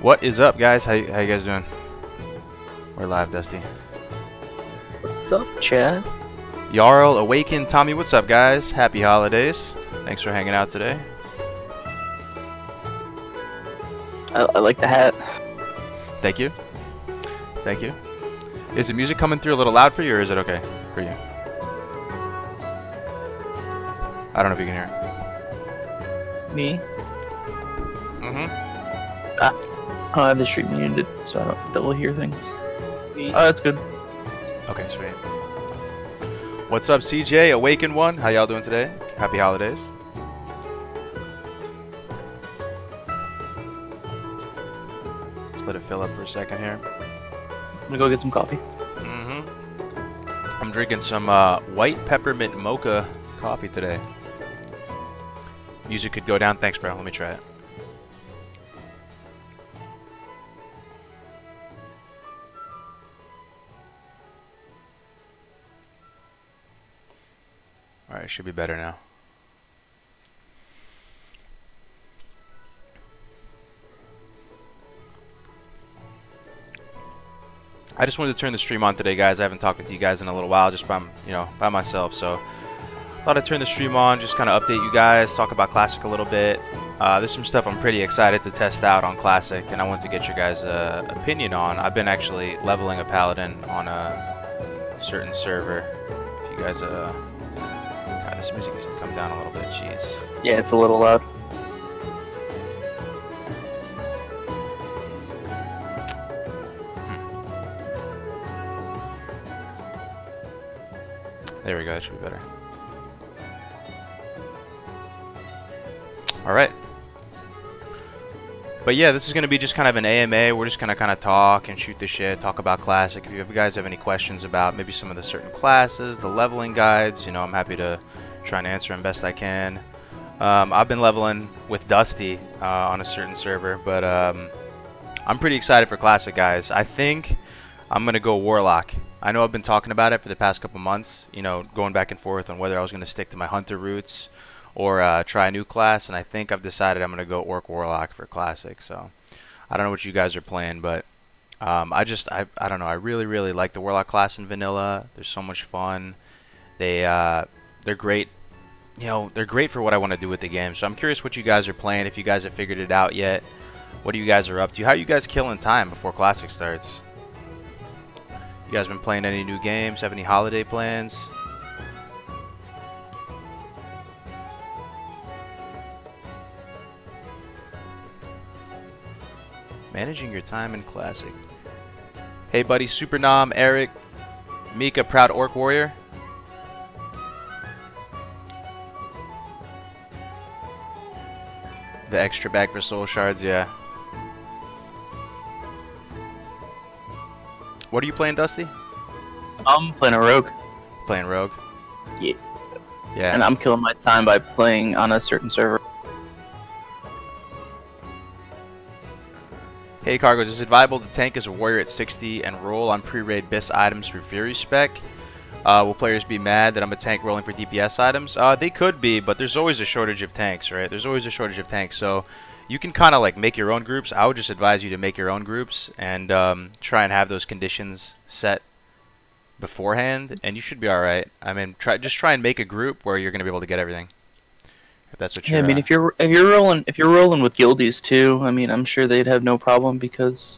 What is up, guys? How you guys doing? We're live, Dusty. What's up, Chad? Jarl, Awaken, Tommy, what's up, guys? Happy holidays. Thanks for hanging out today. I like the hat. Thank you. Thank you. Is the music coming through a little loud for you, or is it okay for you? I don't know if you can hear it. Me? Mm-hmm. I don't have the stream muted, so I don't double hear things. Oh, that's good. Okay, sweet. What's up, CJ? Awaken One. How y'all doing today? Happy holidays. Just let it fill up for a second here. I'm gonna go get some coffee. Mm-hmm. I'm drinking some white peppermint mocha coffee today. Music could go down. Thanks, bro. Let me try it. Alright, should be better now. I just wanted to turn the stream on today, guys. I haven't talked with you guys in a little while, just by myself. So thought I'd turn the stream on, just kind of update you guys, talk about Classic a little bit. There's some stuff I'm pretty excited to test out on Classic, and I want to get your guys' opinion on. I've been actually leveling a Paladin on a certain server. If you guys God, this music needs to come down a little bit. Jeez. Yeah, it's a little loud. There we go. That should be better. Alright. But yeah, this is going to be just kind of an AMA. We're just going to kind of talk and shoot the shit, talk about Classic. If you guys have any questions about maybe some of the certain classes, the leveling guides, you know, I'm happy to try and answer them best I can. I've been leveling with Dusty on a certain server, but I'm pretty excited for Classic, guys. I think I'm going to go Warlock. I know I've been talking about it for the past couple months, you know, going back and forth on whether I was going to stick to my Hunter roots or try a new class, and I think I've decided I'm going to go Orc Warlock for Classic. So I don't know what you guys are playing, but I don't know. I really like the Warlock class in vanilla. They're so much fun. They're great. You know, they're great for what I want to do with the game. So I'm curious what you guys are playing, if you guys have figured it out yet. What you guys are up to? How are you guys killing time before Classic starts? You guys been playing any new games? Have any holiday plans? Managing your time in Classic. Hey buddy, Super Nom, Eric, Mika, Proud Orc Warrior. The extra bag for soul shards, yeah. What are you playing, Dusty? I'm playing a rogue. Playing rogue? Yeah. Yeah. And I'm killing my time by playing on a certain server. Hey Cargos, is it viable to tank as a warrior at 60 and roll on pre-raid BIS items for Fury spec? Will players be mad that I'm a tank rolling for DPS items? They could be, but there's always a shortage of tanks, right? There's always a shortage of tanks, so you can kind of like make your own groups. I would just advise you to make your own groups and try and have those conditions set beforehand, and you should be all right. I mean, just try and make a group where you're going to be able to get everything. If that's what you're. Yeah, I mean, if you're rolling with guildies too, I mean, I'm sure they'd have no problem because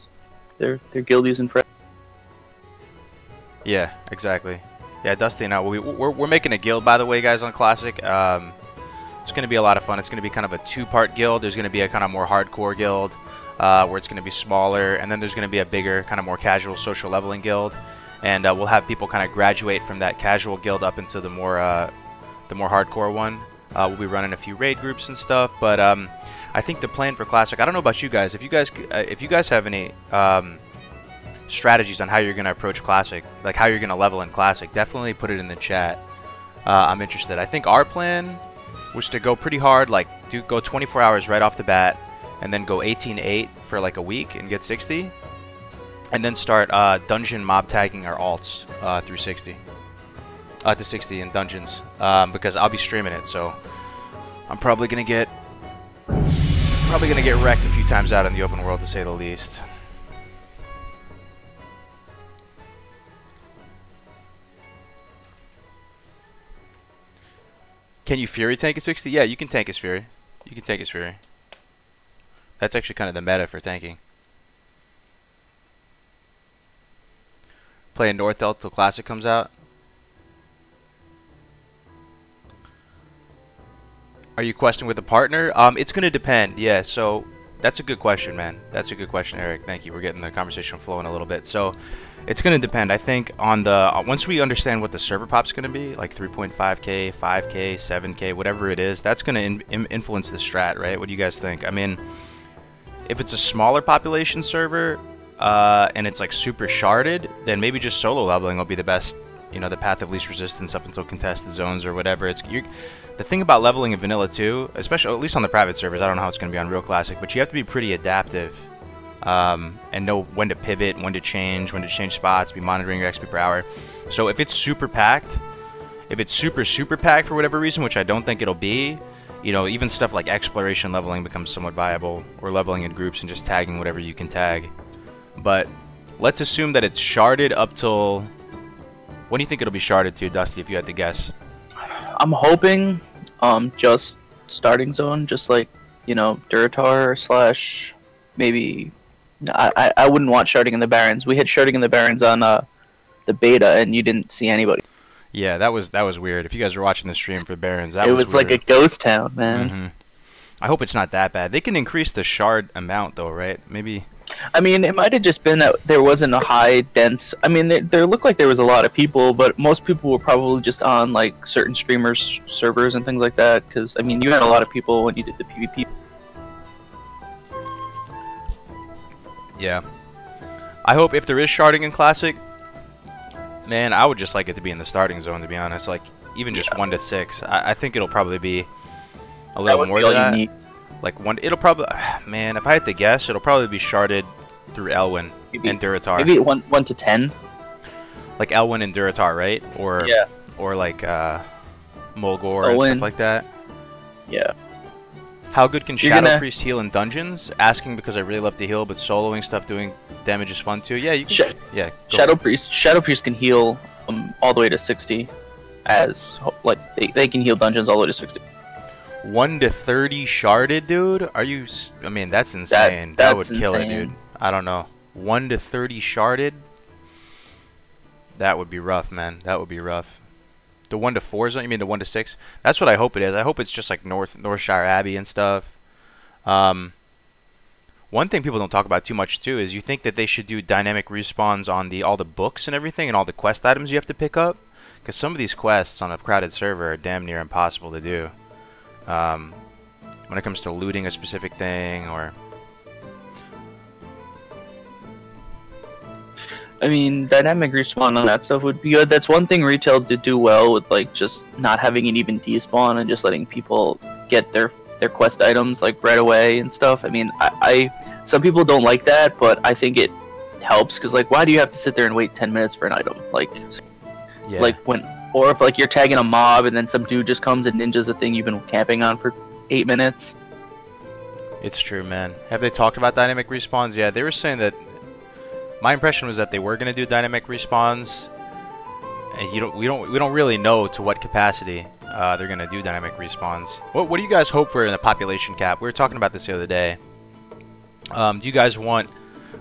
they're guildies and friends. Yeah, exactly. Yeah, Dusty and I, we're making a guild, by the way, guys, on Classic. It's going to be a lot of fun. It's going to be kind of a two-part guild. There's going to be a kind of more hardcore guild where it's going to be smaller, and then there's going to be a bigger, kind of more casual social leveling guild. And we'll have people kind of graduate from that casual guild up into the more hardcore one. We'll be running a few raid groups and stuff, but I think the plan for Classic, I don't know about you guys. If you guys have any strategies on how you're going to approach Classic, like how you're going to level in Classic, definitely put it in the chat. I'm interested. I think our plan was to go pretty hard, like go 24 hours right off the bat, and then go 18-8 for like a week and get 60, and then start dungeon mob tagging our alts through 60. To 60 in dungeons, because I'll be streaming it, so I'm probably gonna get wrecked a few few times out in the open world, to say the least. Can you Fury tank at 60? Yeah, you can tank his Fury. You can tank his Fury. That's actually kind of the meta for tanking. Playing North Elf till Classic comes out. Are you questing with a partner? It's going to depend. Yeah, so that's a good question, man. That's a good question, Eric. Thank you. We're getting the conversation flowing a little bit. So it's going to depend. I think on the once we understand what the server pop's going to be, like 3.5k, 5k, 7k, whatever it is, that's going to influence the strat, right? What do you guys think? I mean, if it's a smaller population server and it's like super sharded, then maybe just solo leveling will be the best, you know, the path of least resistance up until contested zones or whatever. The thing about leveling in vanilla too, especially at least on the private servers, I don't know how it's going to be on real classic, but you have to be pretty adaptive and know when to pivot, when to change spots, be monitoring your XP per hour. So if it's super packed, if it's super packed for whatever reason, which I don't think it'll be, you know, even stuff like exploration leveling becomes somewhat viable, or leveling in groups and just tagging whatever you can tag. But let's assume that it's sharded up till... When do you think it'll be sharded to, Dusty, if you had to guess? I'm hoping just starting zone, just like, you know, Duratar slash maybe... I wouldn't want sharding in the Barrens. We had sharding in the Barrens on the beta, and you didn't see anybody. Yeah, that was weird. If you guys were watching the stream for Barrens, that was weird. Like a ghost town, man. I hope it's not that bad. They can increase the shard amount, though, right? Maybe... I mean, it might have just been that there wasn't a high dense... I mean, there looked like there was a lot of people, but most people were probably just on, like, certain streamers' servers and things like that, because, I mean, you had a lot of people when you did the PvP. Yeah. I hope if there is sharding in Classic, man, I would just like it to be in the starting zone, to be honest. Like, even just 1 to 6. I think it'll probably be a little more than that. Like it'll probably, man, if I had to guess, it'll probably be sharded through Elwyn and Duratar. Maybe 1 to 10. Like Elwyn and Duratar, right? Or or like Mulgore and stuff like that. Yeah. How good can Shadow Priest heal in dungeons? Asking because I really love to heal, but soloing stuff doing damage is fun too. Yeah, you can. Shadow Priest can heal all the way to 60, as like they can heal dungeons all the way to 60. 1 to 30 sharded, dude? Are you... I mean, that's insane. That would kill it, dude. I don't know. 1 to 30 sharded? That would be rough, man. That would be rough. The 1 to 4 zone? You mean the 1 to 6? That's what I hope it is. I hope it's just like Northshire Abbey and stuff. One thing people don't talk about too much, too, is you think that they should do dynamic respawns on all the books and everything and all the quest items you have to pick up? Because some of these quests on a crowded server are damn near impossible to do. When it comes to looting a specific thing, or... I mean, dynamic respawn on that stuff would be good. That's one thing retail did do well with, like, just not having it even despawn and just letting people get their quest items, like, right away and stuff. I mean, some people don't like that, but I think it helps, because, like, why do you have to sit there and wait 10 minutes for an item? Like, yeah. Like, or if, like, you're tagging a mob and then some dude just comes and ninjas the thing you've been camping on for 8 minutes. It's true, man. Have they talked about dynamic respawns? Yeah, they were saying that... My impression was that they were going to do dynamic respawns. And we don't really know to what capacity they're going to do dynamic respawns. What do you guys hope for in the population cap? We were talking about this the other day. Do you guys want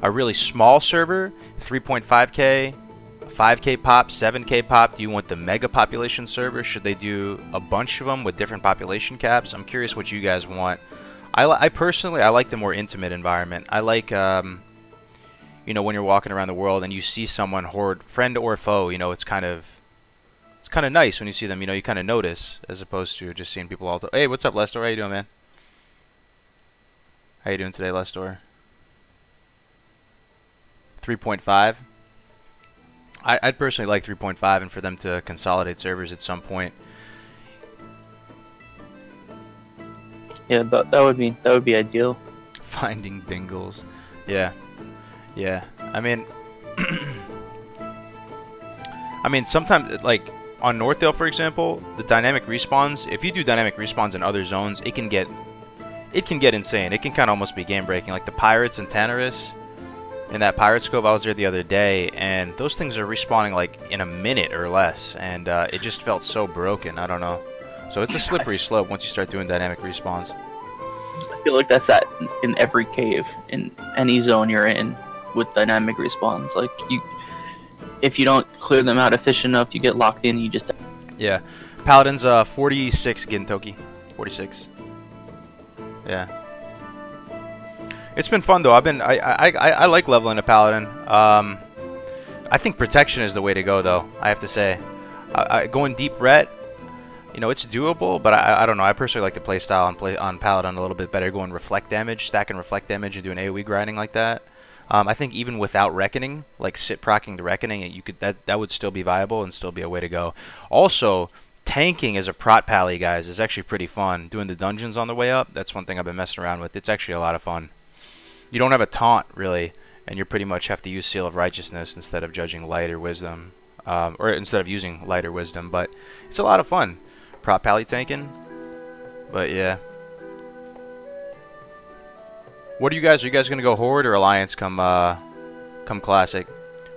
a really small server, 3.5k, 5k pop, 7k pop? Do you want the mega population server? Should they do a bunch of them with different population caps? I'm curious what you guys want. I personally like the more intimate environment. I like you know, when you're walking around the world and you see someone, horde, friend or foe, you know, it's kind of nice when you see them. You know, you kind of notice, as opposed to just seeing people all the... Hey, what's up, Lestor? How you doing, man? How you doing today, Lestor? 3.5. I'd personally like 3.5, and for them to consolidate servers at some point. Yeah, that would be ideal. Finding Bingles. Yeah. Yeah. I mean sometimes, like on Northdale, for example, the dynamic respawns, if you do dynamic respawns in other zones, it can get it can get insane. It can kind of almost be game breaking. Like the pirates in Tanaris, in that pirate scope, I was there the other day, and those things are respawning like in a minute or less, and it just felt so broken. I don't know. So it's a slippery slope once you start doing dynamic respawns. I feel like that's in every cave, in any zone you're in, with dynamic respawns. Like if you don't clear them out efficient enough, you get locked in. You just yeah. Paladin's 46 Gintoki, 46. Yeah. It's been fun though. I like leveling a paladin. I think protection is the way to go though. I have to say, going deep ret, you know, it's doable, but I don't know. I personally like the play style on paladin a little bit better. Going reflect damage, stacking reflect damage, and doing AOE grinding like that. I think even without reckoning, like sit procking the reckoning, you could that would still be viable and still be a way to go. Also, tanking as a prot pally, guys, is actually pretty fun. Doing the dungeons on the way up, that's one thing I've been messing around with. It's actually a lot of fun. You don't have a taunt, really, and you pretty much have to use Seal of Righteousness instead of judging light or wisdom. Or instead of using light or wisdom, but it's a lot of fun. Prot pally tanking. But yeah. What are you guys going to go Horde or Alliance come Classic?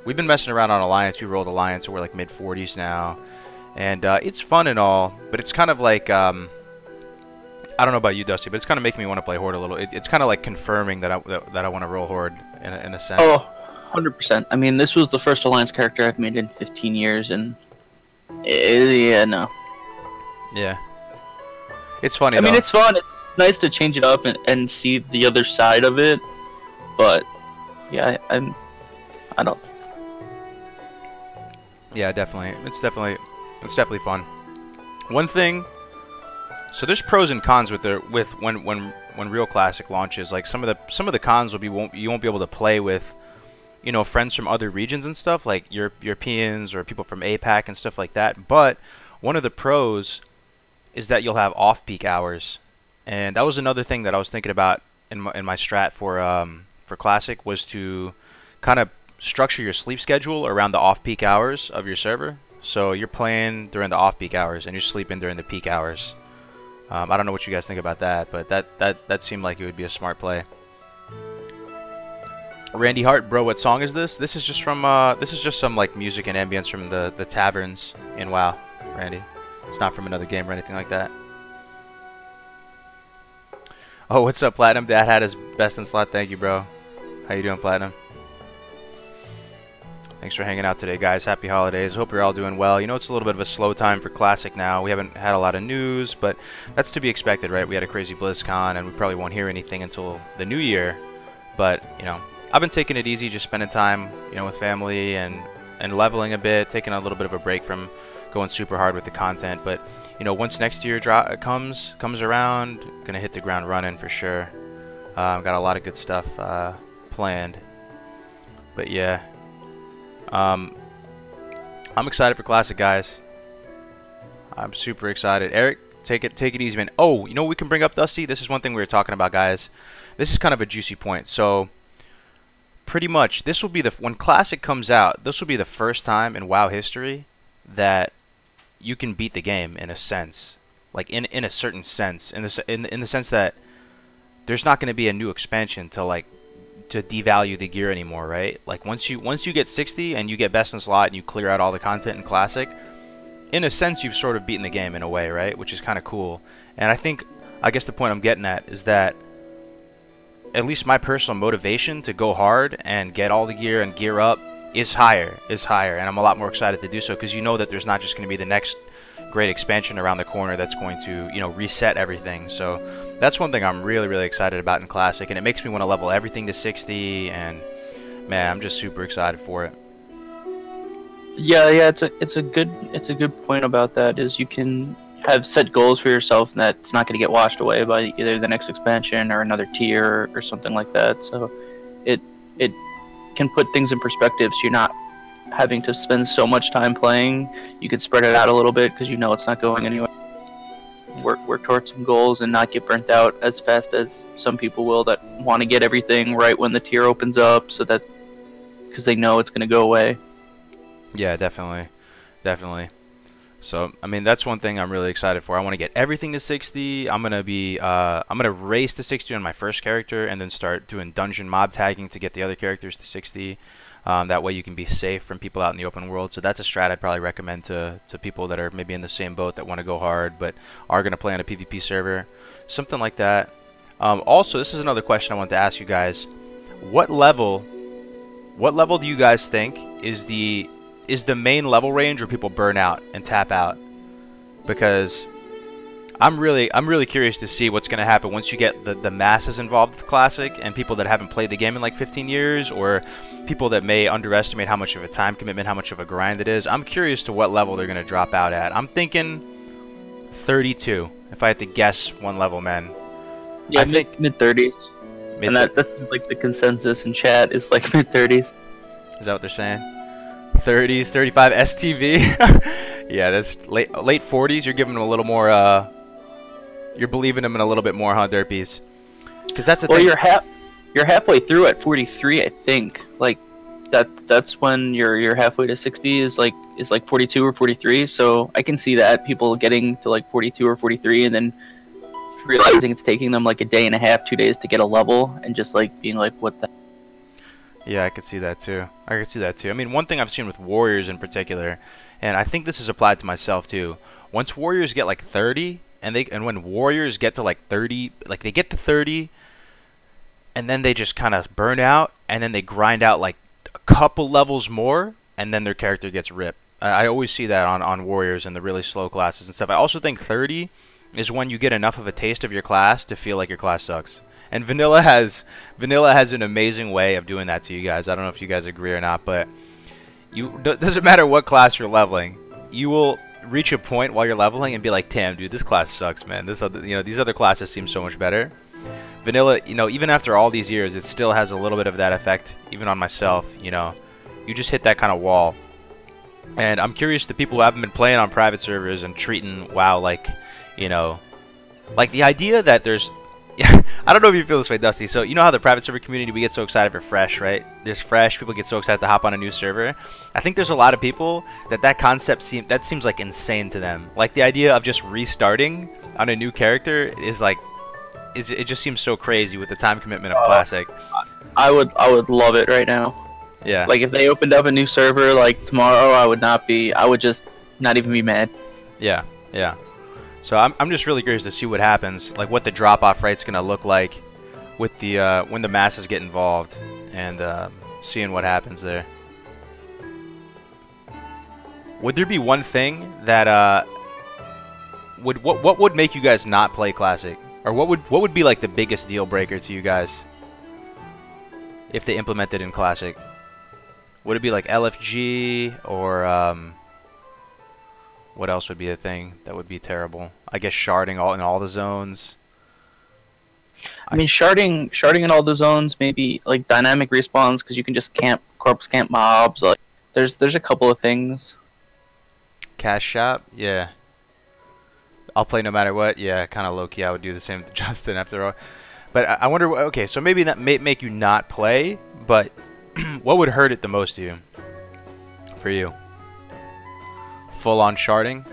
We've been messing around on Alliance. We rolled Alliance, so we're like mid-40s now. And it's fun and all, but it's kind of like, I don't know about you, Dusty, but it's kind of making me want to play Horde a little. It's kind of like confirming that I want to roll Horde in a sense. Oh, 100%. I mean, this was the first Alliance character I've made in 15 years, and yeah, no. Yeah. It's funny, I mean, it's fun. It's nice to change it up and see the other side of it, but yeah, I don't. Yeah, definitely. It's definitely fun. One thing. So there's pros and cons with when Real Classic launches. Like some of the cons will be you won't be able to play with, you know, friends from other regions and stuff, like Europeans or people from APAC and stuff like that. But one of the pros is that you'll have off-peak hours, and that was another thing that I was thinking about in my strat for Classic, was to kind of structure your sleep schedule around the off-peak hours of your server. So you're playing during the off-peak hours and you're sleeping during the peak hours. I don't know what you guys think about that, but that seemed like it would be a smart play. Randy Hart, bro, what song is this? This is just from this is just some like music and ambience from the taverns in WoW, Randy. It's not from another game or anything like that. Oh, what's up, Platinum? Dad had his best in slot. Thank you, bro. How you doing, Platinum? Thanks for hanging out today, guys. Happy holidays. Hope you're all doing well. You know, it's a little bit of a slow time for Classic now. We haven't had a lot of news, but that's to be expected, right? We had a crazy BlizzCon, and we probably won't hear anything until the new year. But, you know, I've been taking it easy, just spending time, you know, with family and leveling a bit, taking a little bit of a break from going super hard with the content. But, you know, once next year comes around, gonna hit the ground running for sure. Got a lot of good stuff planned. But yeah. I'm excited for Classic, guys. I'm super excited. Eric, take it easy, man. Oh, you know what we can bring up, Dusty? This is one thing we were talking about, guys. This is kind of a juicy point. So, pretty much, this will be when Classic comes out, this will be the first time in WoW history that you can beat the game in a sense, like in a certain sense, in the sense that there's not going to be a new expansion to devalue the gear anymore, right? Like once you get 60 and you get best in slot and you clear out all the content in Classic, in a sense you've sort of beaten the game in a way, right? Which is kind of cool. And I guess the point I'm getting at is that at least my personal motivation to go hard and get all the gear and gear up is higher, and I'm a lot more excited to do so, because you know that there's not just going to be the next great expansion around the corner that's going to, you know, reset everything. So that's one thing I'm really, really excited about in Classic, and it makes me want to level everything to 60, and man, I'm just super excited for it. Yeah, it's a good point about that, is you can have set goals for yourself and that's not going to get washed away by either the next expansion or another tier or something like that. So it can put things in perspective, so you're not having to spend so much time playing. You can spread it out a little bit because you know it's not going anywhere. Work towards some goals and not get burnt out as fast as some people will that want to get everything right when the tier opens up, so that because they know it's going to go away. Yeah, definitely. So, I mean, that's one thing I'm really excited for. I want to get everything to 60. I'm gonna race to 60 on my first character, and then start doing dungeon mob tagging to get the other characters to 60. That way you can be safe from people out in the open world. So that's a strat I'd probably recommend to people that are maybe in the same boat that want to go hard, but are gonna play on a PvP server, something like that. Also, this is another question I want to ask you guys. What level do you guys think is the main level range where people burn out and tap out? Because I'm really curious to see what's going to happen once you get the masses involved with Classic, and people that haven't played the game in like 15 years, or people that may underestimate how much of a time commitment, how much of a grind it is. I'm curious to what level they're going to drop out at. I'm thinking 32, if I had to guess one level, man. Yeah, I think mid-30s. And that seems like the consensus in chat is like mid-30s. Is that what they're saying? 30s, 35 STV. Yeah, that's late 40s. You're giving them a little more. You're believing them in a little bit more, huh, Derpies? Because that's the thing. Well, you're halfway through at 43, I think. Like that's when you're halfway to 60 is like 42 or 43. So I can see that people getting to like 42 or 43 and then realizing it's taking them like a day and a half, 2 days to get a level, and just like being like, what the. Yeah, I could see that too. I mean, one thing I've seen with warriors in particular, and I think this is applied to myself too. Once warriors get like 30, and when warriors get to like 30, like they get to 30, and then they just kind of burn out, and then they grind out like a couple levels more, and then their character gets ripped. I always see that on warriors and the really slow classes and stuff. I also think 30 is when you get enough of a taste of your class to feel like your class sucks. And vanilla has an amazing way of doing that to you guys. I don't know if you guys agree or not, but doesn't matter what class you're leveling, you will reach a point while you're leveling and be like, damn, dude, this class sucks, man. These other classes seem so much better. Vanilla, even after all these years, it still has a little bit of that effect, even on myself. You just hit that kind of wall. And I'm curious to people who haven't been playing on private servers and treating WoW like, like the idea that there's, I don't know if you feel this way, Dusty. So you know how the private server community, we get so excited for fresh, right? There's fresh, people get so excited to hop on a new server. I think there's a lot of people that concept seems like insane to them. Like the idea of just restarting on a new character is like, it just seems so crazy with the time commitment of Classic. I would love it right now. Yeah. Like if they opened up a new server like tomorrow, I would just not even be mad. Yeah, yeah. So I'm just really curious to see what happens, like what the drop-off rate's gonna look like with the when the masses get involved, and seeing what happens there. Would there be one thing that what would make you guys not play Classic, or what would be like the biggest deal breaker to you guys if they implemented in Classic? Would it be like LFG, or what else would be a thing that would be terrible? I guess sharding in all the zones. I mean, sharding in all the zones, maybe like dynamic respawns, because you can just corpse camp mobs. Like there's a couple of things. Cash shop, yeah. I'll play no matter what. Yeah, kind of low key. I would do the same to Justin after all. But I wonder. Okay, so maybe that may make you not play, but what would hurt it the most to you? For you? Full-on sharding?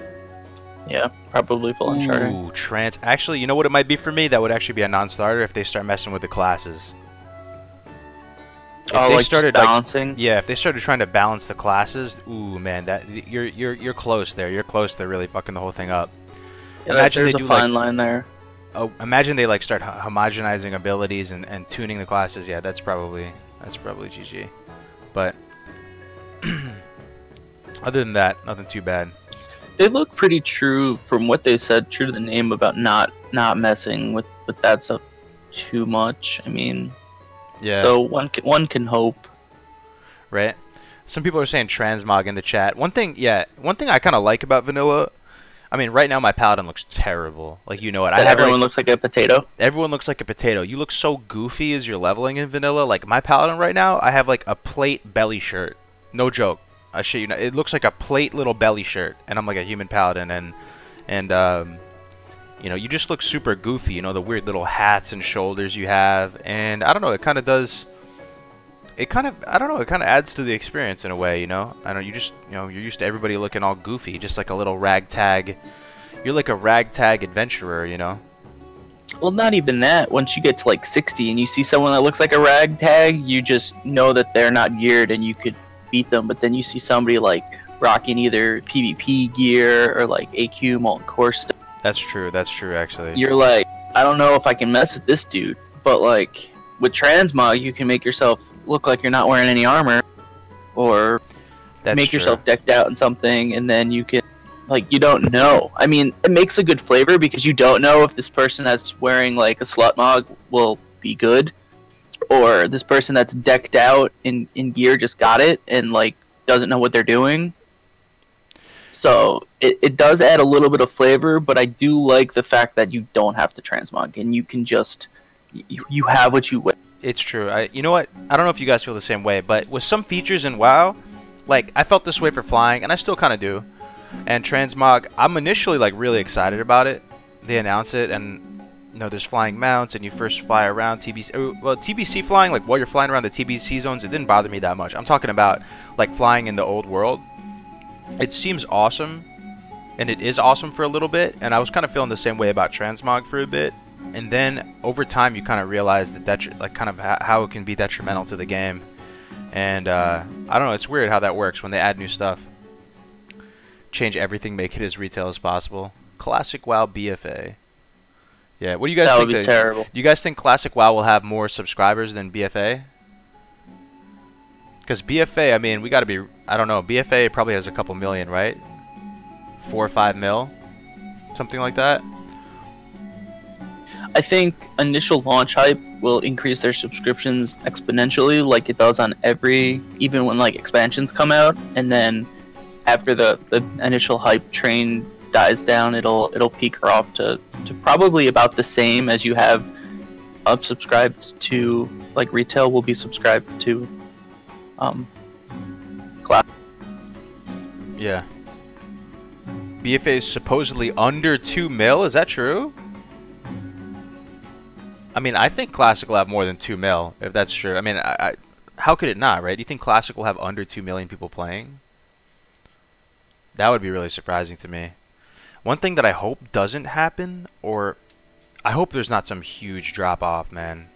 Yeah, probably full-on sharding. Ooh, actually, you know what it might be for me? That would actually be a non-starter if they start messing with the classes. If they like started balancing? Yeah, if they started trying to balance the classes, ooh, man, that you're close there. You're close to really fucking the whole thing up. Yeah, imagine there's a fine line there. Oh, imagine they like start homogenizing abilities and tuning the classes. Yeah, that's probably GG. But other than that, nothing too bad. They look pretty true from what they said, true to the name about not messing with that stuff too much. I mean, yeah. So one can hope. Right. Some people are saying transmog in the chat. One thing I kind of like about vanilla. I mean, right now my paladin looks terrible. Like, you know what? Everyone looks like a potato. Everyone looks like a potato. You look so goofy as you're leveling in vanilla. Like my paladin right now, I have like a plate belly shirt. No joke. I shit you not. It looks like a plate little belly shirt, and I'm like a human paladin, and you know, you just look super goofy. You know, the weird little hats and shoulders you have, and I don't know. It kind of does. it kind of, I don't know, it kind of adds to the experience in a way, you know? I know you just, you know, you're used to everybody looking all goofy, just like a little ragtag. You're like a ragtag adventurer, you know? Well, not even that. Once you get to like 60 and you see someone that looks like a ragtag, you just know that they're not geared and you could beat them. But then you see somebody like rocking either PvP gear or like AQ molten core stuff. That's true, actually. You're like, I don't know if I can mess with this dude. But like with transmog, you can make yourself look like you're not wearing any armor, or make yourself decked out in something, and then you can, like, you don't know. I mean, it makes a good flavor because you don't know if this person that's wearing like a slut mog will be good, or this person that's decked out in gear just got it and like doesn't know what they're doing. So it does add a little bit of flavor, but I do like the fact that you don't have to transmog and you can just you have what you wear. It's true. You know what? I don't know if you guys feel the same way, but with some features in WoW, like I felt this way for flying, and I still kind of do. And transmog, I'm initially like really excited about it. They announce it, and you know there's flying mounts, and you first fly around TBC. Well, TBC flying, like while you're flying around the TBC zones, it didn't bother me that much. I'm talking about like flying in the old world. It seems awesome, and it is awesome for a little bit. And I was kind of feeling the same way about transmog for a bit. And then over time, you kind of realize that like kind of how it can be detrimental to the game. And I don't know, it's weird how that works when they add new stuff. Change everything, make it as retail as possible. Classic WoW BFA. Yeah, what do you guys think? That would be terrible. Do you guys think Classic WoW will have more subscribers than BFA? Because BFA, I mean, we got to be, I don't know, BFA probably has a couple million, right? 4 or 5 mil? Something like that? I think initial launch hype will increase their subscriptions exponentially, like it does on even when like expansions come out, and then after the initial hype train dies down, it'll peak off to probably about the same as you have subscribed to, like retail will be subscribed to class. Yeah. BFA is supposedly under 2 mil, is that true? I mean, I think Classic will have more than 2 mil, if that's true. I mean, how could it not, right? Do you think Classic will have under 2 million people playing? That would be really surprising to me. One thing that I hope doesn't happen, or I hope there's not some huge drop-off, man.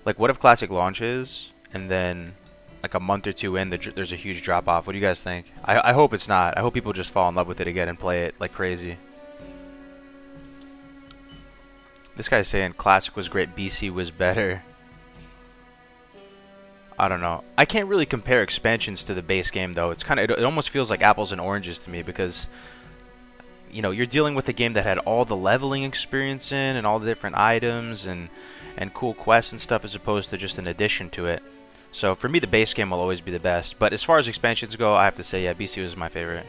Like, what if Classic launches, and then, like, a month or two in, there's a huge drop-off? What do you guys think? I hope it's not. I hope people just fall in love with it again and play it like crazy. This guy's saying Classic was great, BC was better. I don't know. I can't really compare expansions to the base game, though. It's kind of, it almost feels like apples and oranges to me, because you know, you're dealing with a game that had all the leveling experience in and all the different items and cool quests and stuff, as opposed to just an addition to it. So for me, the base game will always be the best. But as far as expansions go, I have to say, yeah, BC was my favorite.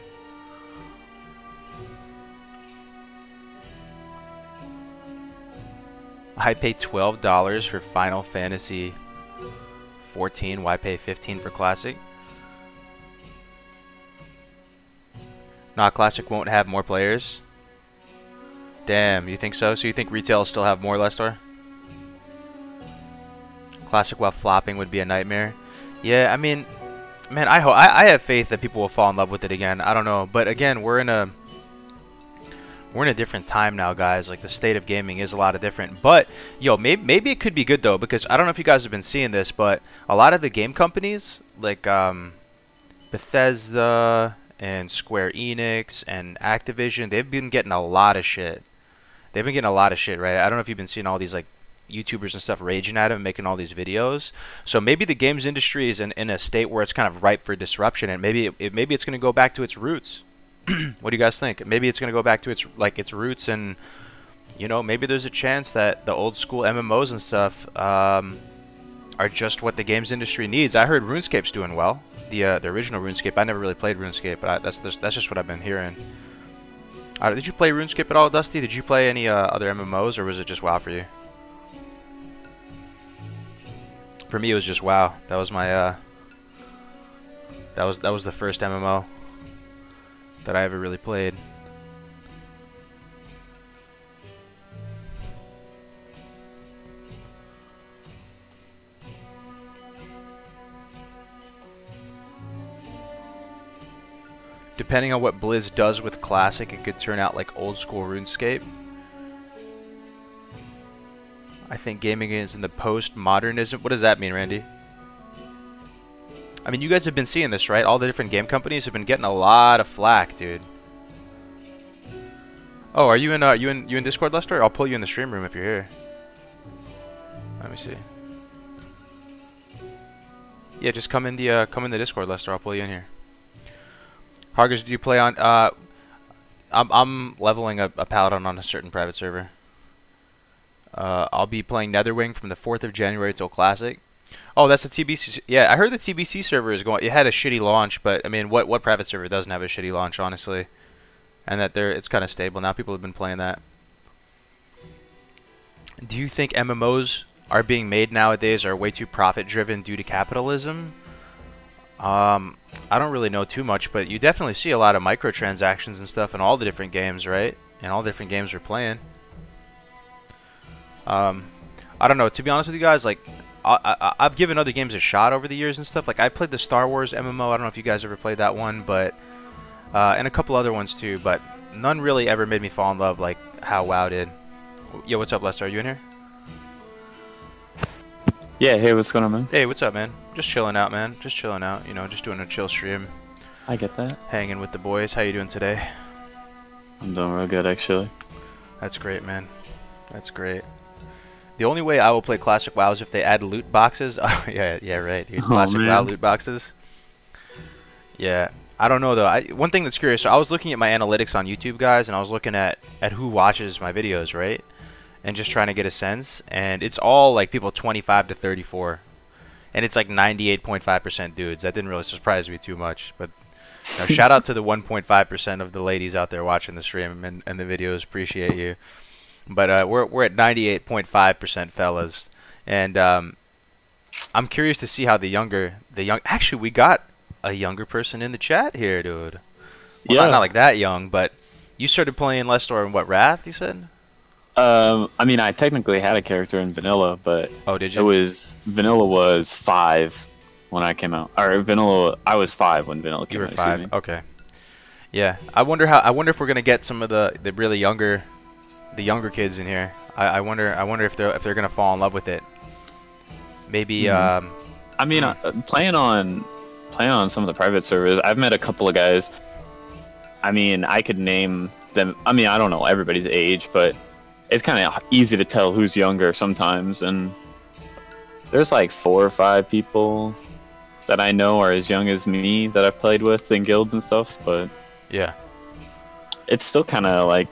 I paid $12 for Final Fantasy 14. Why pay 15 for Classic? Nah, Classic won't have more players. Damn, you think so? So you think retail will still have more, Lestor? Classic while flopping would be a nightmare. Yeah, I mean, man, I have faith that people will fall in love with it again. I don't know, but again, we're in a different time now, guys. Like, the state of gaming is a lot of different. But yo, maybe it could be good though, because I don't know if you guys have been seeing this, but a lot of the game companies like Bethesda and Square Enix and Activision, they've been getting a lot of shit. They've been getting a lot of shit, right? I don't know if you've been seeing all these like YouTubers and stuff raging at him, making all these videos. So maybe the games industry is in a state where it's kind of ripe for disruption, and maybe it's going to go back to its roots. What do you guys think? Maybe it's going to go back to its roots, and you know, maybe there's a chance that the old school MMOs and stuff are just what the games industry needs. I heard RuneScape's doing well. The original RuneScape. I never really played RuneScape, but that's just what I've been hearing. Did you play RuneScape at all, Dusty? Did you play any other MMOs, or was it just WoW for you? For me, it was just WoW. That was my that was the first MMO that I ever really played. Depending on what Blizz does with Classic, it could turn out like old school RuneScape. I think gaming is in the post-modernism. What does that mean, Randy? I mean, you guys have been seeing this, right? All the different game companies have been getting a lot of flack, dude. Oh, are you in Discord, Lester? I'll pull you in the stream room if you're here. Let me see. Yeah, just come in the Discord, Lester. I'll pull you in here. Hargers, do you play on? I'm leveling a paladin on a certain private server. I'll be playing Netherwing from the 4th of January till Classic. Oh, that's the TBC. Yeah, I heard the TBC server is going. It had a shitty launch, but I mean, what private server doesn't have a shitty launch, honestly? And that it's kind of stable now. People have been playing that. Do you think MMOs are being made nowadays are way too profit-driven due to capitalism? I don't really know too much, but you definitely see a lot of microtransactions and stuff in all the different games, right? And all the different games we're playing. I don't know. To be honest with you guys, like, I've given other games a shot over the years and stuff. Like, I played the Star Wars MMO. I don't know if you guys ever played that one, but and a couple other ones too. But none really ever made me fall in love like how WoW did. Yo, what's up, Lester? Are you in here? Yeah. Hey, what's going on, man? Hey, what's up, man? Just chilling out, man. Just chilling out. You know, just doing a chill stream. I get that. Hanging with the boys. How you doing today? I'm doing real good, actually. That's great, man. That's great. The only way I will play Classic WoW is if they add loot boxes. Oh, yeah, right. Dude. Classic WoW loot boxes. Yeah, I don't know though. One thing that's curious. So I was looking at my analytics on YouTube, guys, and I was looking at who watches my videos, right? And just trying to get a sense. And it's all like people 25 to 34, and it's like 98.5% dudes. That didn't really surprise me too much. But shout out to the 1.5% of the ladies out there watching the stream and the videos. Appreciate you. But we're at 98.5% fellas, and I'm curious to see how actually we got a younger person in the chat here, dude. Well, yeah, not like that young, but you started playing Lestor in what, Wrath? You said? I mean, I technically had a character in Vanilla, but oh, did you? Vanilla was 5 when I came out, or Vanilla. I was 5 when Vanilla came out. You were 5. Okay. Yeah, I wonder if we're gonna get some of the really younger kids in here. I wonder if they're gonna fall in love with it. Maybe. I mean, playing on some of the private servers, I've met a couple of guys. I mean, I could name them. I mean, I don't know everybody's age, but it's kind of easy to tell who's younger sometimes. And there's like 4 or 5 people that I know are as young as me that I've played with in guilds and stuff. But yeah, it's still kind of like,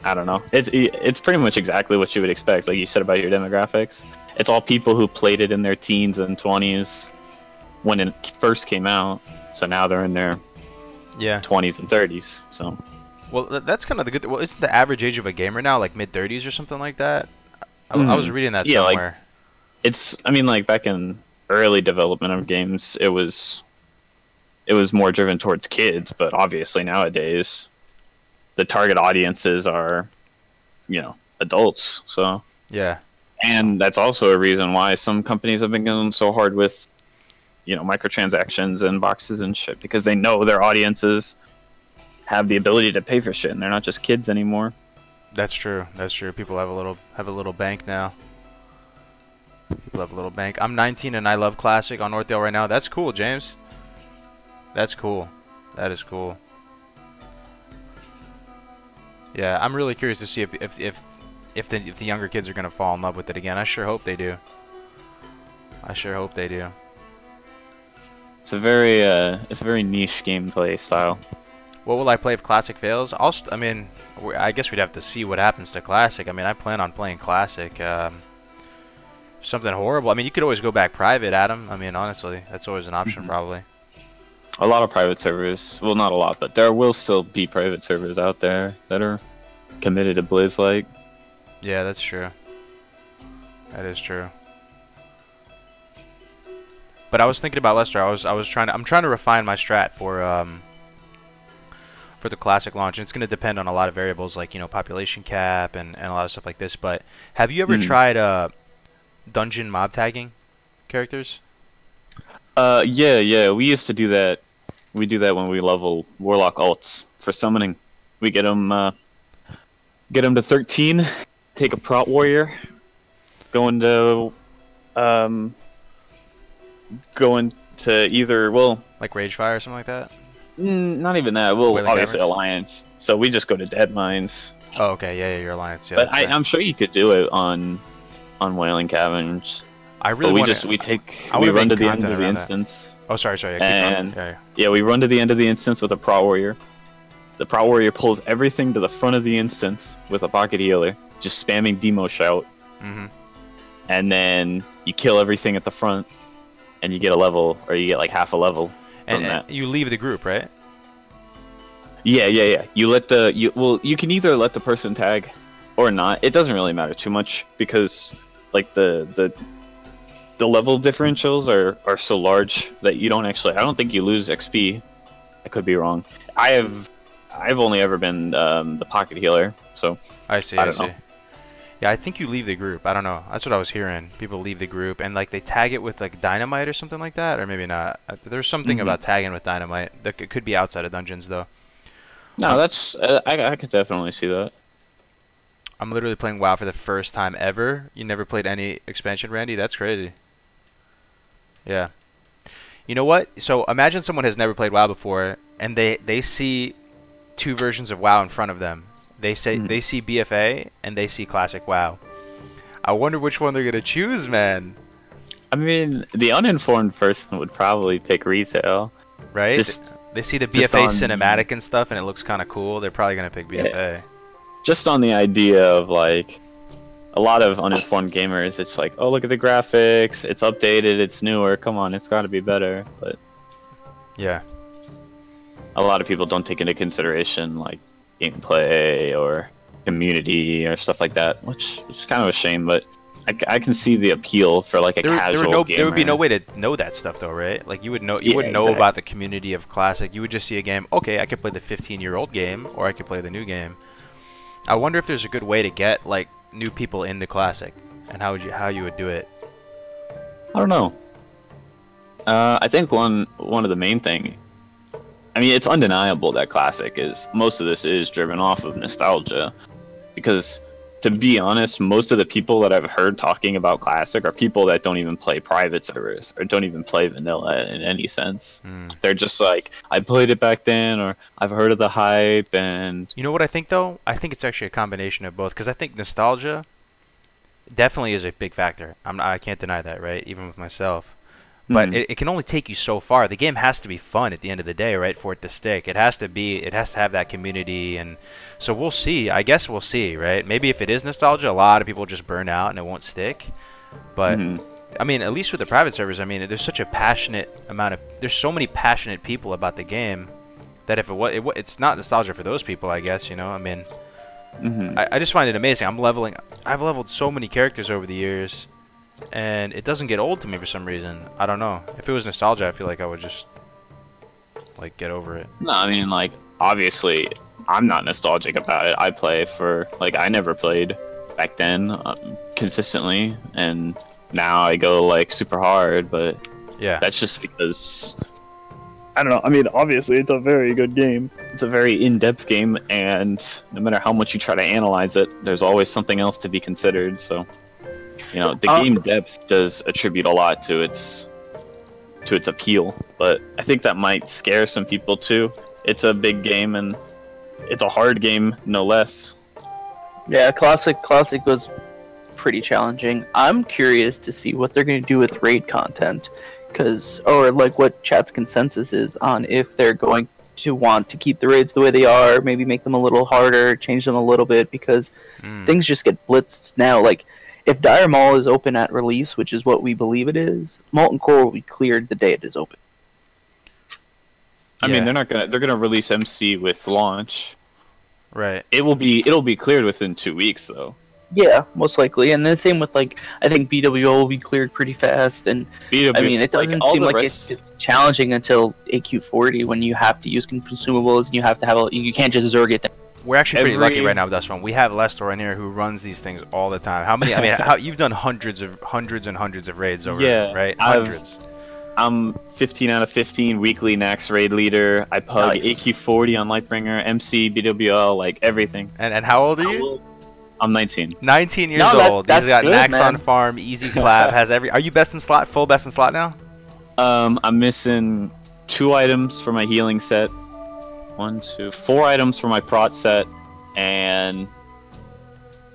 I don't know. It's pretty much exactly what you would expect, like you said about your demographics. It's all people who played it in their teens and 20s when it first came out. So now they're in their 20s and 30s. So, well, that's kind of the good. Well, isn't the average age of a gamer now like mid-30s or something like that? I was reading that somewhere. Like, I mean, like back in early development of games, it was more driven towards kids, but obviously nowadays the target audiences are, adults. So yeah, and that's also a reason why some companies have been going so hard with, microtransactions and boxes and shit, because they know their audiences have the ability to pay for shit, and they're not just kids anymore. That's true. That's true. People have a little bank now. People have a little bank. I'm 19 and I love Classic on Northdale right now. That's cool, James. That's cool. That is cool. Yeah, I'm really curious to see if the younger kids are gonna fall in love with it again. I sure hope they do. I sure hope they do. It's a very niche gameplay style. What will I play if Classic fails? I mean, I guess we'd have to see what happens to Classic. I mean, I plan on playing Classic. Something horrible. I mean, you could always go back private, Adam. I mean, honestly, that's always an option, probably. A lot of private servers. Well, not a lot, but there will still be private servers out there that are committed to Blizz like. Yeah, that's true. That is true. But I was thinking about Lester. I'm trying to refine my strat for the Classic launch. And it's going to depend on a lot of variables like, population cap and a lot of stuff like this. But have you ever tried dungeon mob tagging characters? Yeah, we used to do that We do that when we level Warlock alts for summoning. We get them to 13, take a Prot Warrior, go into either, well... Like Ragefire or something like that? Not even that. Well, Wailing obviously Caverns? Alliance. So we just go to Dead Mines. Oh, okay, yeah, your Alliance. Yeah, But that's fair. I'm sure you could do it on Wailing Caverns. I really But want we run to make the end content of the around that. instance. Oh, sorry. Yeah, keep And going. yeah, we run to the end of the instance with a Prot Warrior. The Prot Warrior pulls everything to the front of the instance with a Pocket Healer, just spamming Demo Shout. Mm-hmm. And then you kill everything at the front, and you get a level, or you get like half a level from And that. you leave the group, right? Yeah. You can either let the person tag or not. It doesn't really matter too much because like the level differentials are so large that you don't actually. I don't think you lose XP. I could be wrong. I've only ever been the pocket healer, so I see. I don't know. Yeah, I think you leave the group. I don't know. That's what I was hearing. People leave the group and like they tag it with like dynamite or something like that, or maybe not. There's something Mhm. about tagging with dynamite. That it could be outside of dungeons though. No, that's I could definitely see that. I'm literally playing WoW for the first time ever. You never played any expansion, Randy? That's crazy. Yeah. You know what? So imagine someone has never played WoW before, and they see two versions of WoW in front of them. They say Mhm. they see BFA and they see classic WoW. I wonder which one they're gonna choose, man. I mean, the uninformed person would probably pick retail. Right? Just- they see the just BFA on- cinematic and stuff, and it looks kind of cool. They're probably gonna pick BFA. Just on the idea of like a lot of uninformed gamers, it's like, oh, look at the graphics, it's updated, it's newer, come on, it's got to be better. But Yeah. a lot of people don't take into consideration like gameplay or community or stuff like that, which is kind of a shame. But I can see the appeal for like a casual gamer. There would be no way to know that stuff though, right? Like you would know, you Yeah, wouldn't know exactly. about the community of classic. You would just see a game. Okay, I could play the 15-year-old game, or I could play the new game. I wonder if there's a good way to get like new people into classic, and how you would do it. I don't know. I think one of the main thing. I mean, it's undeniable that classic is most of this is driven off of nostalgia, because to be honest, most of the people that I've heard talking about classic are people that don't even play private servers or don't even play vanilla in any sense. They're just like, I played it back then, or I've heard of the hype, and You know what I think though? I think it's actually a combination of both, because I think nostalgia definitely is a big factor. I can't deny that, right? Even with myself. But Mhm. it can only take you so far. The game has to be fun at the end of the day, right? For it to stick, it has to have that community, and so we'll see. I guess we'll see, right? Maybe if it is nostalgia, a lot of people just burn out and it won't stick. But Mhm. I mean, at least with the private servers, I mean, there's such a there's so many passionate people about the game that if it's not nostalgia for those people, I guess, you know. I mean, Mhm. I just find it amazing. I've leveled so many characters over the years, and it doesn't get old to me for some reason. I don't know. If it was nostalgia, I feel like I would just like get over it. No, I mean, like, obviously, I'm not nostalgic about it. I play for, like, I never played back then consistently, and now I go, like, super hard, but Yeah. that's just because, I don't know, I mean, obviously, it's a very good game. It's a very in-depth game, and no matter how much you try to analyze it, there's always something else to be considered, so, you know, the game depth does attribute a lot to its appeal, but I think that might scare some people too. It's a big game, and it's a hard game, no less. Yeah, classic was pretty challenging. I'm curious to see what they're going to do with raid content, or like what chat's consensus is on if they're going to want to keep the raids the way they are, maybe make them a little harder, change them a little bit, because things just get blitzed now. Like, if Dire Maul is open at release, which is what we believe it is, Molten Core will be cleared the day it is open. I mean, Yeah. they're gonna release MC with launch. Right. It'll be cleared within 2 weeks though. Yeah, most likely. And the same with, like, I think BWO will be cleared pretty fast, and BW, I mean, it like, doesn't all seem the like rest- it's challenging until AQ40 when you have to use consumables and you have to have you can't just Zerg it. We're actually pretty lucky Every- right now with this one. We have Lestor in here who runs these things all the time. How many? I mean, you've done hundreds and hundreds of raids over, Yeah, right? I've- Hundreds. I'm 15 out of 15 weekly Nax raid leader. I pug Nice. AQ40 on Lightbringer, MC, BWL, like everything. And how old are you? I'm 19. 19 years No, old. He's that's got good, Nax on man. farm, easy clap, has every. Are you best in slot? Full best in slot now? I'm missing 2 items for my healing set. 4 items for my prot set, and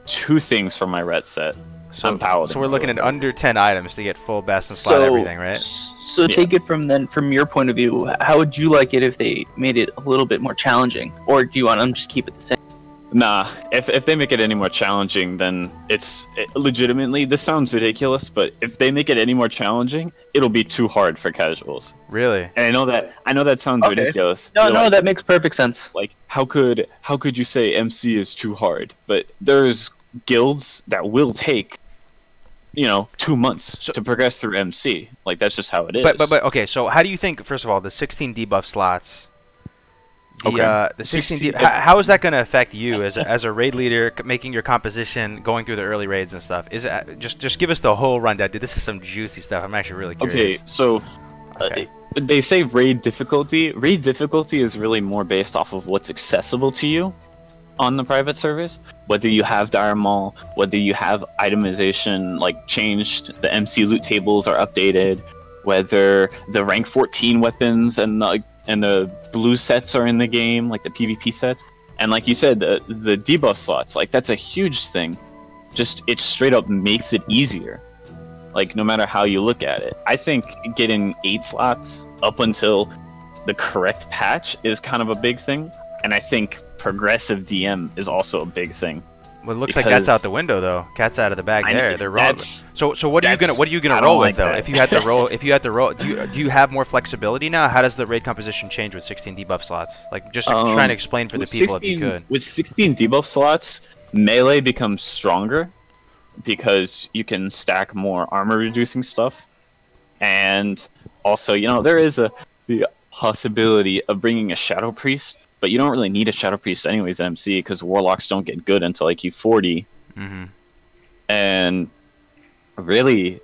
2 things for my ret set. So, I'm paladin. so we're looking at under 10 items to get full best in slot everything, right? So take it from your point of view. How would you like it if they made it a little bit more challenging, or do you want them to just keep it the same? Nah, if they make it any more challenging, then legitimately, this sounds ridiculous, but if they make it any more challenging, it'll be too hard for casuals. Really? And I know that sounds Okay. ridiculous. No, You're no, like, that makes perfect sense. like how could you say MC is too hard? But there's guilds that will take 2 months to progress through MC. Like that's just how it is. But okay, so how do you think, first of all, the 16 debuff slots, the 16 how is that going to affect you as a raid leader, making your composition, going through the early raids and stuff? Is it just give us the whole rundown, dude? This is some juicy stuff. I'm actually really curious. Okay, so they say raid difficulty. Raid difficulty is really more based off of what's accessible to you on the private servers. Whether you have Dire Maul, whether you have itemization like changed, the MC loot tables are updated, whether the rank 14 weapons and the blue sets are in the game, like the PvP sets. And like you said, the debuff slots, like that's a huge thing. Just it straight up makes it easier. Like no matter how you look at it. I think getting 8 slots up until the correct patch is kind of a big thing. And I think progressive DM is also a big thing. Well, it looks like that's out the window though. Cat's out of the bag there. They're rolling. So what are you gonna roll with though? If you had to roll, do you have more flexibility now? How does the raid composition change with 16 debuff slots? Like just trying to explain for the people if you could. With 16 debuff slots, melee becomes stronger because you can stack more armor reducing stuff, and also there is the possibility of bringing a Shadow Priest. But you don't really need a Shadow Priest anyways in MC because Warlocks don't get good until like Q40. Mm-hmm. And really,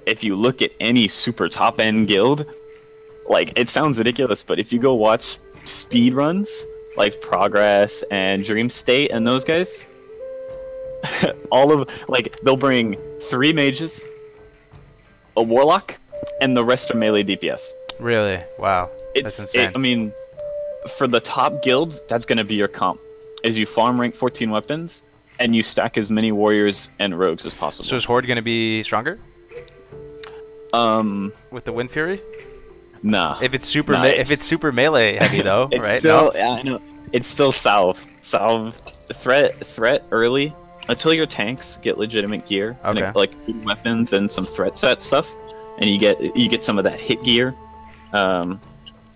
if you look at any super top-end guild, like, it sounds ridiculous, but if you go watch speed runs, like Progress and Dream State and those guys, they'll bring 3 mages, a Warlock, and the rest are melee DPS. Really? Wow. That's insane. For the top guilds, that's going to be your comp, is you farm rank 14 weapons, and you stack as many warriors and rogues as possible. So is Horde going to be stronger? With the Wind Fury? Nah. If it's super melee heavy though, right? Still, no? Yeah, I know. It's still salve. Salve threat early until your tanks get legitimate gear, okay. Like good weapons and some threat set stuff, and you get some of that hit gear.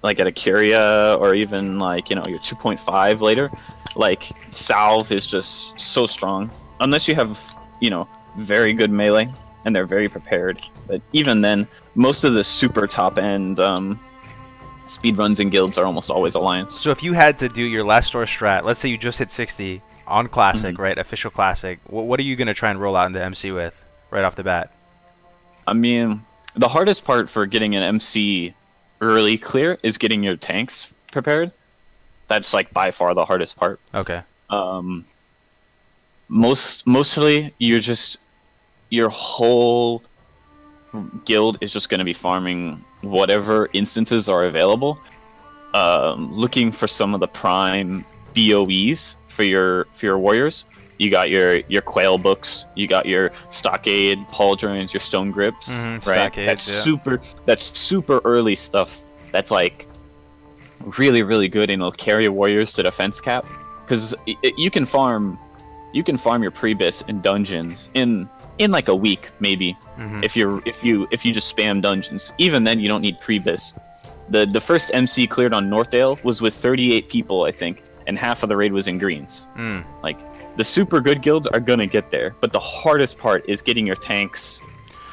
Like at a Curia or even like your 2.5 later, like salve is just so strong unless you have very good melee and they're very prepared. But even then, most of the super top end speedruns and guilds are almost always alliance. So if you had to do your last store strat, let's say you just hit 60 on classic, Mm-hmm. right? Official classic. What are you gonna try and roll out into MC with right off the bat? The hardest part for getting an MC early clear is getting your tanks prepared. That's like by far the hardest part. Okay. Mostly your whole guild is just going to be farming whatever instances are available, looking for some of the prime BOEs for your warriors. You got your quail books, you got your stockade, pauldrons, your stone grips, right? That's super early stuff. That's like really, really good, and it'll carry your warriors to defense cap. Because you can farm your pre-bis in dungeons in like a week maybe. Mm-hmm. If you just spam dungeons. Even then you don't need pre-bis. The first MC cleared on Northdale was with 38 people, I think, and half of the raid was in greens. Like, the super good guilds are gonna get there, but the hardest part is getting your tanks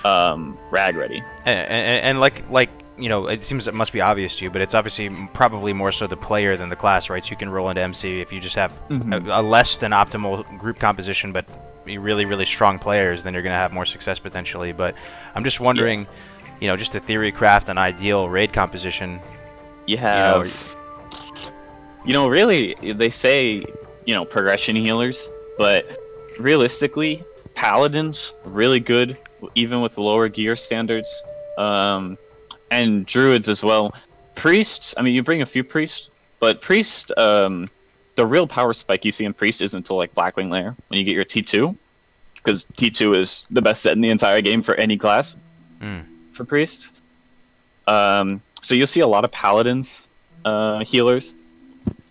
rag ready. And it seems it must be obvious to you, but it's obviously probably more so the player than the class, right? So you can roll into MC if you just have a less than optimal group composition, but really, really strong players, then you're going to have more success potentially. But I'm just wondering, you know, just to theory craft an ideal raid composition. You have, you know, really, they say, you know, progression healers, but realistically, paladins really good, even with lower gear standards, and druids as well. Priests, I mean, you bring a few priests, but priest, the real power spike you see in priest isn't until like Blackwing Lair when you get your T2, because T2 is the best set in the entire game for any class for priests. So you'll see a lot of paladins, healers.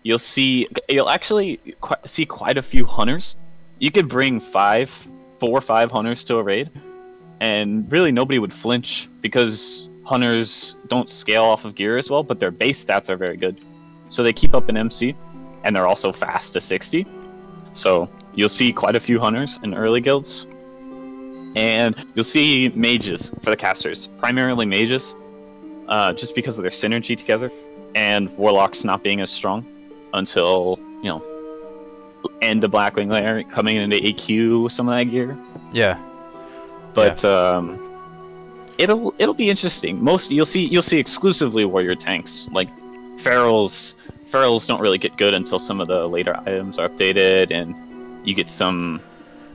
You'll actually see quite a few hunters. You could bring 4 or 5 hunters to a raid, and really nobody would flinch because hunters don't scale off of gear as well, but their base stats are very good. So they keep up an MC, and they're also fast to 60. So you'll see quite a few hunters in early guilds. And you'll see mages for the casters, primarily mages, just because of their synergy together, and warlocks not being as strong until, you know, end of Blackwing Lair, coming into AQ, some of that gear. Yeah. But it'll be interesting. You'll see exclusively warrior tanks. Like ferals don't really get good until some of the later items are updated, and you get some.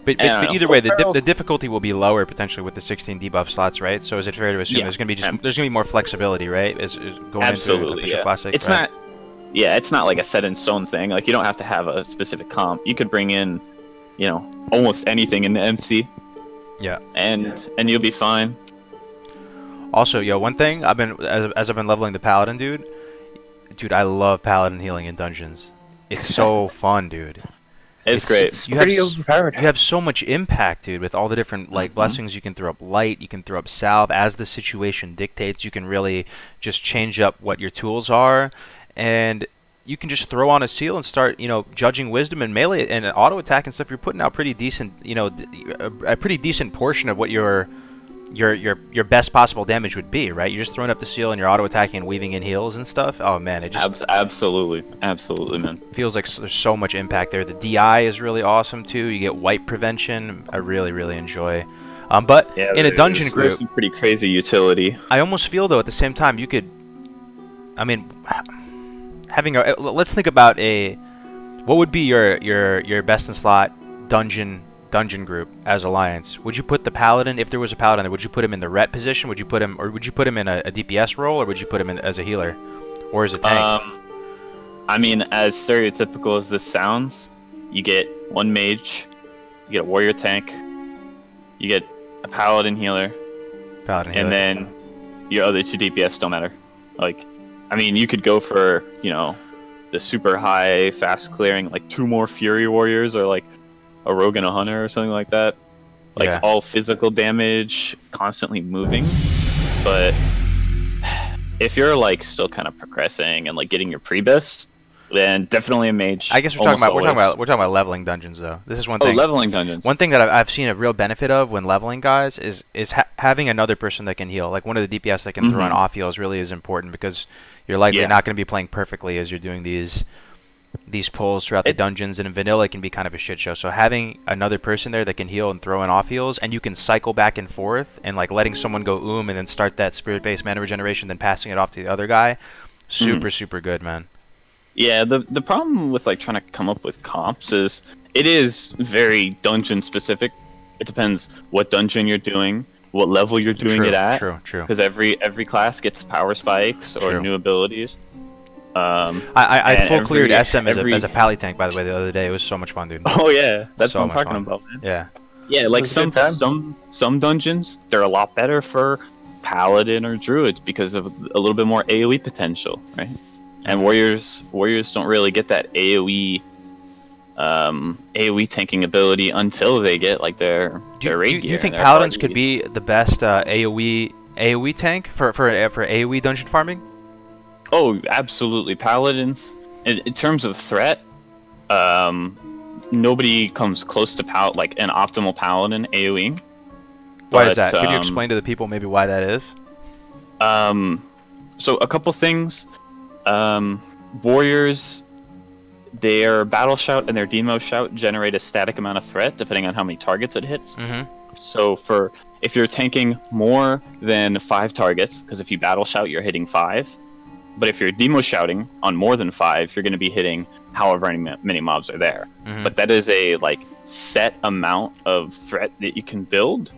But either way, the difficulty will be lower potentially with the 16 debuff slots, right? So is it fair to assume there's gonna be more flexibility, right? Is going absolutely, into classic. It's right? not. Yeah, it's not like a set in stone thing. Like you don't have to have a specific comp. You could bring in, you know, almost anything in the MC. Yeah. And you'll be fine. Also, yo, one thing as I've been leveling the paladin, dude, I love paladin healing in dungeons. It's so fun, dude. It's great. It's pretty overpowered. You have so much impact, dude, with all the different like blessings. You can throw up light, you can throw up salve as the situation dictates. You can really just change up what your tools are, and you can just throw on a seal and start, you know, judging wisdom and melee and auto attack and stuff. You're putting out pretty decent, you know, a pretty decent portion of what your best possible damage would be, right? You're just throwing up the seal and you're auto attacking and weaving in heals and stuff. Oh man, it just absolutely, man. Feels like there's so much impact there. The DI is really awesome too. You get wipe prevention. I really enjoy. But yeah, in a dungeon group, there's some pretty crazy utility. I almost feel though at the same time you could, I mean, having a let's think about what would be your best in slot dungeon group as alliance. Would you put the paladin, if there was a paladin there, would you put him in the ret position? Would you put him in a DPS role, or would you put him in as a healer or as a tank? I mean, as stereotypical as this sounds, you get one mage, you get a warrior tank, you get a paladin healer, and then your other 2 DPS don't matter. Like, I mean, you could go for, you know, the super high fast clearing, like 2 more fury warriors, or like a rogue and a hunter or something like that. Like all physical damage, constantly moving. But if you're like still kind of progressing and like getting your pre-best, then definitely a mage. I guess we're talking about leveling dungeons though. This is one thing. Oh, leveling dungeons. One thing that I've seen a real benefit of when leveling guys is having another person that can heal. Like one of the DPS that can throw in off heals really is important, because you're likely not going to be playing perfectly as you're doing these pulls throughout the dungeons, and in vanilla it can be kind of a shit show. So having another person there that can heal and throw in off heals, and you can cycle back and forth, and like letting someone go and then start that spirit-based mana regeneration, then passing it off to the other guy, super good, man. Yeah, the problem with like trying to come up with comps is it is very dungeon specific. It depends what dungeon you're doing, what level you're doing it at. True. Because every class gets power spikes or new abilities. I full cleared SM as a pally tank, by the way, the other day. It was so much fun, dude. Oh yeah, that's so what I'm talking about, man. Yeah. Yeah, like some dungeons, they're a lot better for paladin or druids because of a little bit more AoE potential, right? And warriors don't really get that AoE tanking ability until they get like their raid gear. Do you think paladins could be the best AoE tank for AoE dungeon farming? Oh, absolutely. Paladins, in terms of threat, nobody comes close to an optimal paladin AoE. Why is that? Could you explain to the people maybe why that is? So a couple things. Warriors, their battle shout and their demo shout generate a static amount of threat depending on how many targets it hits. So if you're tanking more than 5 targets, because if you battle shout, you're hitting 5. But if you're demo shouting on more than 5, you're going to be hitting however many mobs are there. But that is a like set amount of threat that you can build,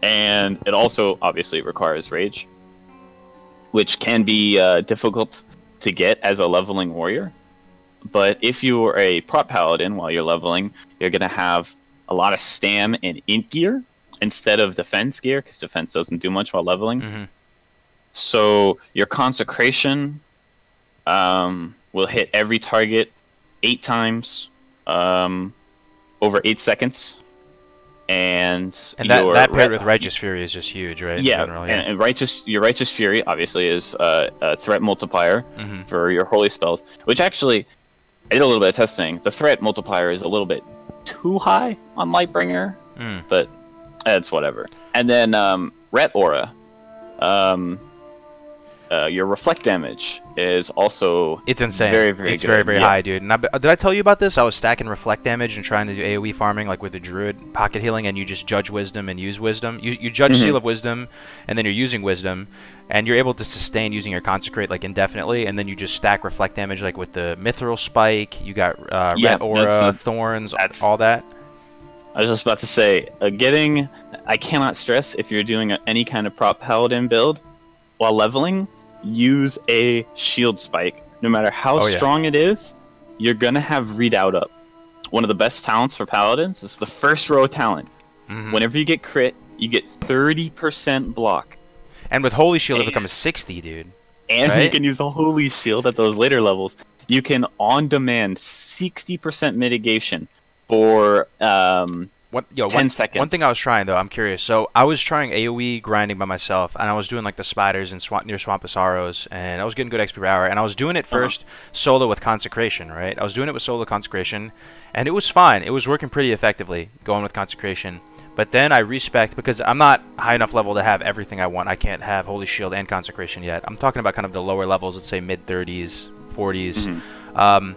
and it also obviously requires rage, which can be difficult to get as a leveling warrior. But if you are a prot paladin while you're leveling, you're going to have a lot of stam and int gear instead of defense gear, because defense doesn't do much while leveling. So your consecration will hit every target 8 times over 8 seconds. And that paired with Righteous Fury is just huge, right? Yeah, general, and your Righteous Fury obviously is a threat multiplier for your holy spells, which actually, I did a little bit of testing. The threat multiplier is a little bit too high on Lightbringer, but it's whatever. And then Ret Aura, your reflect damage is also it's insane. Very, very it's good. very high, dude. And did I tell you about this? I was stacking reflect damage and trying to do AoE farming, like with the druid pocket healing, and you just judge wisdom and use wisdom. You judge seal of wisdom, and then you're using wisdom, and you're able to sustain using your consecrate like indefinitely, and then you just stack reflect damage like with the mithril spike. You got red aura, thorns, all that. I was just about to say, I cannot stress, if you're doing any kind of prop paladin build while leveling, use a shield spike. No matter how strong it is, you're gonna have readout up. One of the best talents for paladins is the first row talent. Whenever you get crit, you get 30% block. And with Holy Shield, it becomes 60, dude. And you can use a Holy Shield at those later levels. You can on demand 60% mitigation for 10 seconds. One thing I was trying, though, I'm curious. So I was trying AoE grinding by myself, and I was doing like the spiders and near Swamp of Sorrows, and I was getting good XP per hour. And I was doing it first solo with Consecration, right? I was doing it with solo Consecration, and it was fine. It was working pretty effectively going with Consecration. But then I respect, because I'm not high enough level to have everything I want. I can't have Holy Shield and Consecration yet. I'm talking about kind of the lower levels, let's say mid-30s, 40s.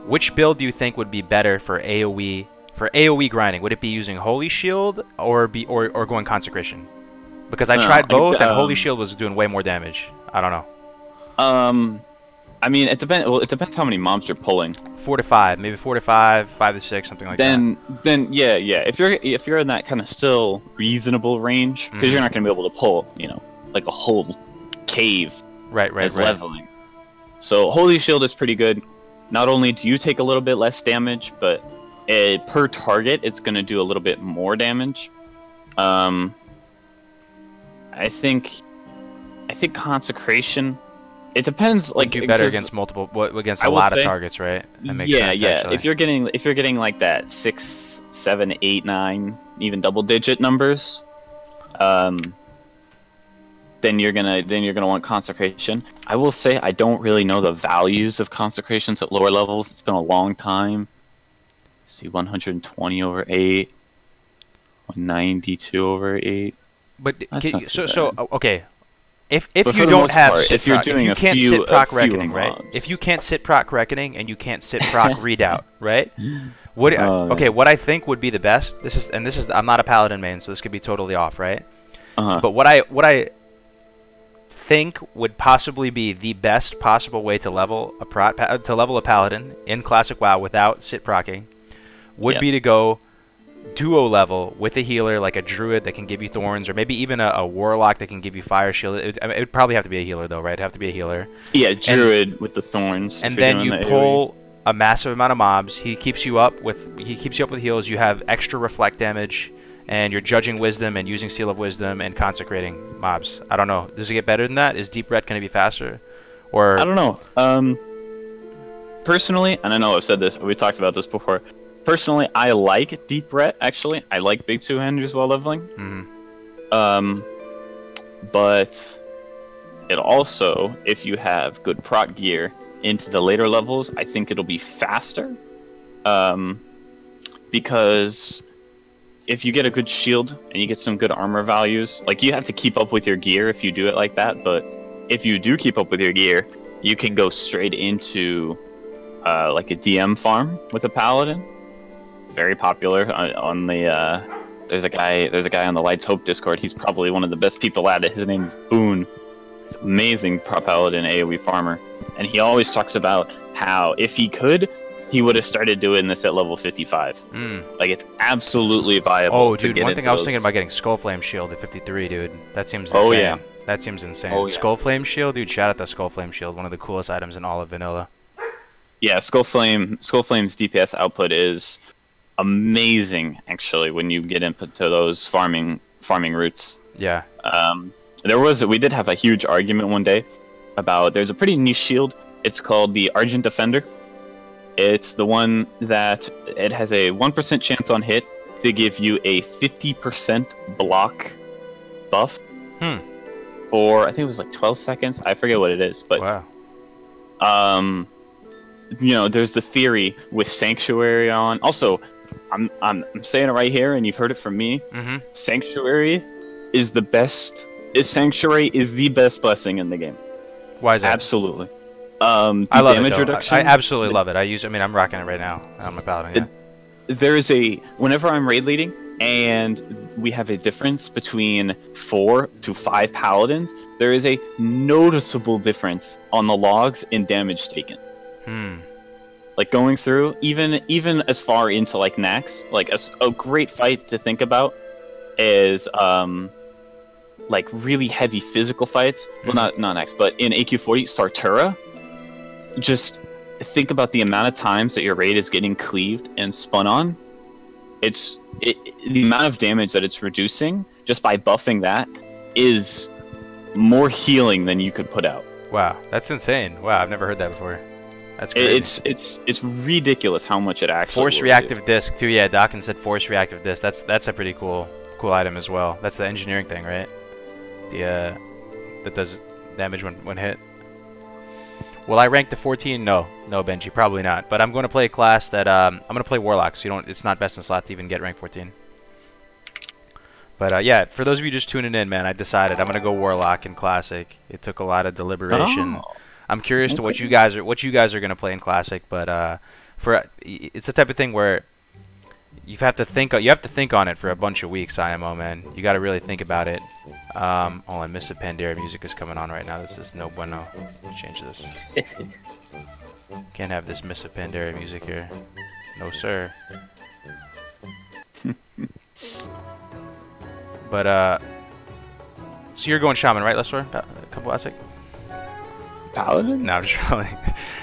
Which build do you think would be better for AoE? For AoE grinding, would it be using Holy Shield or going Consecration? Because I tried both, and Holy Shield was doing way more damage. I don't know. I mean, it depends. Well, it depends how many mobs you're pulling. 4 to 5, maybe 4 to 5, 5 to 6, something like that. Then yeah. If you're in that kind of still reasonable range, because you're not gonna be able to pull, like a whole cave. Right. Leveling. So Holy Shield is pretty good. Not only do you take a little bit less damage, but per target, it's going to do a little bit more damage. I think Consecration. It depends. Like, do better against a lot of targets, right? That makes sense, actually. If you're getting like that 6, 7, 8, 9, even double-digit numbers, then you're gonna want Consecration. I will say I don't really know the values of Consecrations at lower levels. It's been a long time. Let's see, 120 over 8, 192 over 8. But okay, if you don't have sit proc, if you can't sit proc reckoning, right? If you can't sit proc reckoning and you can't sit proc readout, right? What I think would be the best. This is I'm not a paladin main, so this could be totally off, right? But what I think would possibly be the best possible way to level a paladin in classic WoW without sit procking would be to go duo level with a healer, like a druid that can give you thorns, or maybe even a warlock that can give you fire shield. It would probably have to be a healer, though, right? It'd have to be a healer. Yeah, druid with the thorns. And then you pull a massive amount of mobs. He keeps you up with heals. You have extra reflect damage, and you're judging wisdom and using seal of wisdom and consecrating mobs. I don't know. Does it get better than that? Is deep ret going to be faster? Or I don't know. Personally, and I know I've said this, we talked about this before. Personally, I like deep ret. Actually, I like big two-handers while leveling. But it also, if you have good prot gear into the later levels, I think it'll be faster. Because if you get a good shield and you get some good armor values, like, you have to keep up with your gear if you do it like that. But if you do keep up with your gear, you can go straight into like a DM farm with a paladin. Very popular on the. There's a guy on the Lights Hope Discord. He's probably one of the best people at it. His name's Boone. He's an amazing paladin AoE farmer, and he always talks about how if he could, he would have started doing this at level 55. Like, it's absolutely viable. Oh, to dude, get one into thing I was those. thinking about getting Skullflame Shield at 53, dude. That seems insane. Oh, yeah. That seems insane. Oh, yeah. Skullflame Shield, dude. Shout out to Skullflame Shield, one of the coolest items in all of vanilla. Yeah, Skullflame's DPS output is amazing, actually, when you get into those farming routes. Yeah. We did have a huge argument one day about, there's a pretty niche shield. It's called the Argent Defender. It's the one that it has a 1% chance on hit to give you a 50% block buff for, I think it was like 12 seconds. I forget what it is, but wow. You know, there's the theory with Sanctuary on. Also, I'm saying it right here, and you've heard it from me. Sanctuary is the best. Sanctuary is the best blessing in the game. Why is that? Absolutely. I love damage it, reduction. I absolutely love it. I'm rocking it right now on my paladin. Yeah. There is whenever I'm raid leading and we have a difference between 4 to 5 paladins, there is a noticeable difference on the logs in damage taken. Like going through, even as far into like Nax, like a great fight to think about is like really heavy physical fights. Well, not Nax, but in AQ40, Sartura. Just think about the amount of times that your raid is getting cleaved and spun on. The amount of damage that it's reducing just by buffing that is more healing than you could put out. Wow, that's insane. Wow, I've never heard that before. That's crazy. It's ridiculous how much it actually Force reactive disc too. Yeah, Dawkins said force reactive disc. That's a pretty cool item as well. That's the engineering thing, right? That does damage when hit. Will I rank to 14? No, Benji, probably not. But I'm going to play a class that I'm going to play Warlock, so it's not best in slot to even get rank 14. But yeah, for those of you just tuning in, man, I decided I'm going to go Warlock in Classic. It took a lot of deliberation. I'm curious to what you guys are going to play in Classic, but it's the type of thing where you have to think on it for a bunch of weeks. IMO, man, you got to really think about it. Hold on, Miss Pandaria music is coming on right now. This is no bueno. Let's change this. Can't have this Miss Pandaria music here. No sir. But so you're going Shaman, right, Lester? A couple classic. Paladin? No, I'm just trolling.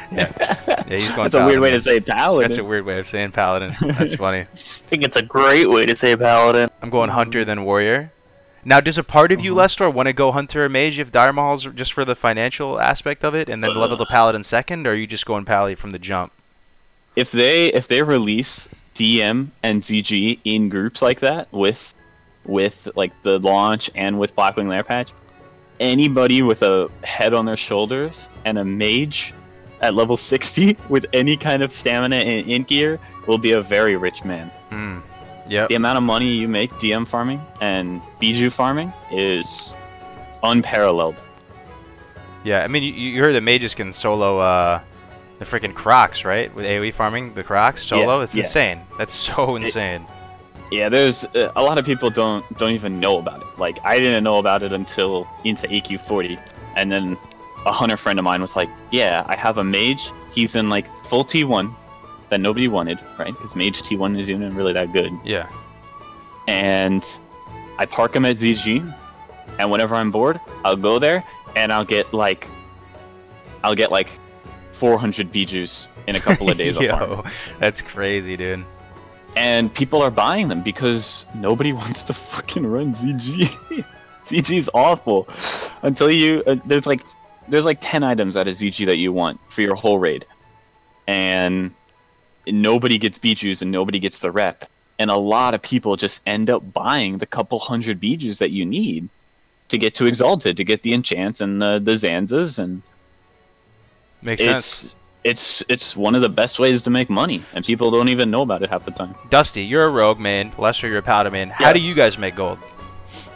Yeah, he's going. That's a weird way to say Paladin. That's a weird way of saying Paladin. That's funny. I think it's a great way to say Paladin. I'm going Hunter then Warrior. Now, does a part of you, Lester, want to go Hunter or Mage if Dire Maul's just for the financial aspect of it, and then level the Paladin second, or are you just going Pally from the jump? If they release DM and ZG in groups like that with like the launch and with Blackwing Lair patch, anybody with a head on their shoulders and a mage at level 60 with any kind of stamina and int gear will be a very rich man. Yep. The amount of money you make DM farming and Bijou farming is unparalleled. Yeah, I mean, you heard that mages can solo the freaking Crocs, right? With AoE farming, the Crocs solo. Yeah, it's insane. That's so insane. Yeah, there's a lot of people don't even know about it. Like, I didn't know about it until into AQ40, and then a hunter friend of mine was like, "Yeah, I have a mage. He's in like full T1 that nobody wanted, right? Because mage T1 isn't even really that good." Yeah. And I park him at ZG, and whenever I'm bored, I'll go there and I'll get like 400 Bijus in a couple of days. Yo, that's crazy, dude. And people are buying them because nobody wants to fucking run ZG. ZG's awful. Until you there's like 10 items out of ZG that you want for your whole raid, and nobody gets Bijus and nobody gets the rep. And a lot of people just end up buying the couple hundred Bijus that you need to get to Exalted, to get the enchants and the Zanzas, and makes sense. It's one of the best ways to make money, and people don't even know about it half the time. Dusty, you're a rogue man. Lester, you're a paladin man. How do you guys make gold?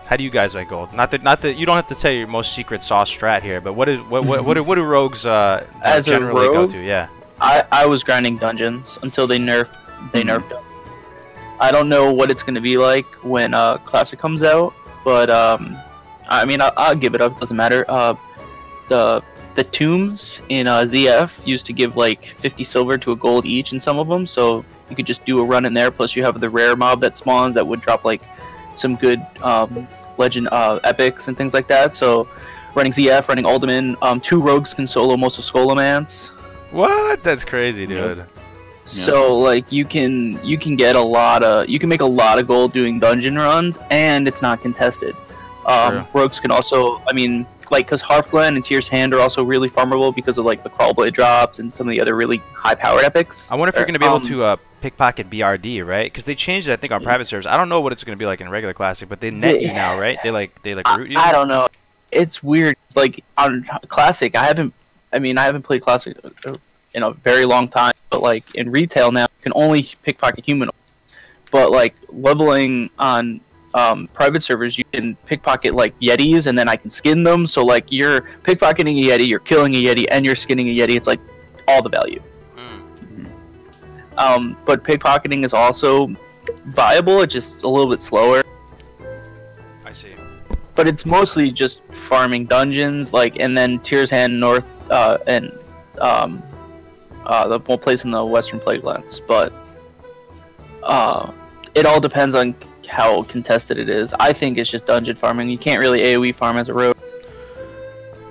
How do you guys make gold? Not that you don't have to tell your most secret sauce strat here, but what do rogues as generally a rogue, go to? Yeah. I was grinding dungeons until they nerfed them. I don't know what it's gonna be like when Classic comes out, but I mean I'll give it up. It doesn't matter. The tombs in ZF used to give like 50 silver to a gold each in some of them, so you could just do a run in there. Plus you have the rare mob that spawns that would drop like some good legend epics and things like that. So running ZF, running Alderman, 2 rogues can solo most of Skullomance. What? That's crazy, dude. Yep. So like you can get you can make a lot of gold doing dungeon runs, and it's not contested. Rogues can also, I mean, like, because Hearthglen and Tyr's Hand are also really farmable because of like the Crawlblade drops and some of the other really high-powered epics. I wonder if you're gonna be able to pickpocket BRD, right? Because they changed it, I think, on private servers. I don't know what it's gonna be like in regular Classic, but they net you now, right? They like root you. I don't know. It's weird. Like on Classic, I haven't played Classic in a very long time, but like in retail now, you can only pickpocket humanoids. But like leveling on private servers, you can pickpocket like Yetis, and then I can skin them. So like you're pickpocketing a Yeti, you're killing a Yeti, and you're skinning a Yeti. It's like all the value. But pickpocketing is also viable. It's just a little bit slower. I see. But it's mostly just farming dungeons, like, and then Tyr's Hand North and the one place in the Western Plaguelands. But it all depends on how contested it is. I think it's just dungeon farming. You can't really AoE farm as a rogue.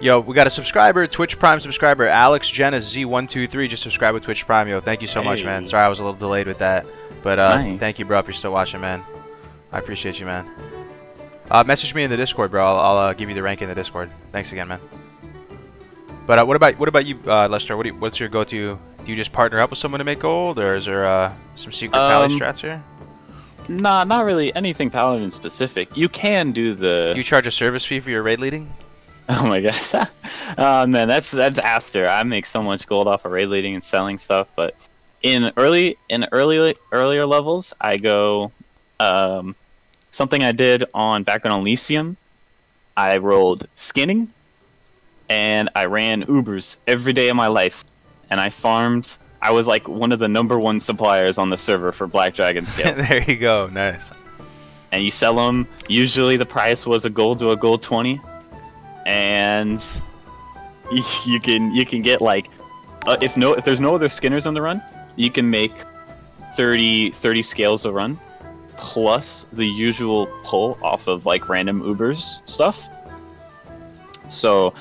Yo, we got a subscriber, Twitch Prime subscriber, Alex Jenna Z123, just subscribe with Twitch Prime. Yo, thank you so much, man. Sorry I was a little delayed with that. But Nice. Thank you, bro, if you're still watching, man. I appreciate you, man. Message me in the Discord, bro. I'll give you the rank in the Discord. Thanks again, man. But what about you, Lester? What's your go-to? Do you just partner up with someone to make gold, or is there some secret pally strats here? Nah, not really anything Paladin specific. You can do the... You charge a service fee for your raid leading? Oh my gosh. Man, that's after. I make so much gold off of raid leading and selling stuff, but in earlier levels, I go something I did back on Elysium. I rolled skinning, and I ran Ubers every day of my life, and I farmed. I was like one of the #1 suppliers on the server for Black Dragon scales. There you go, nice. And you sell them. Usually the price was a gold to a gold 20, and you can get like if there's no other skinners on the run, you can make 30 scales a run, plus the usual pull off of like random Ubers stuff. So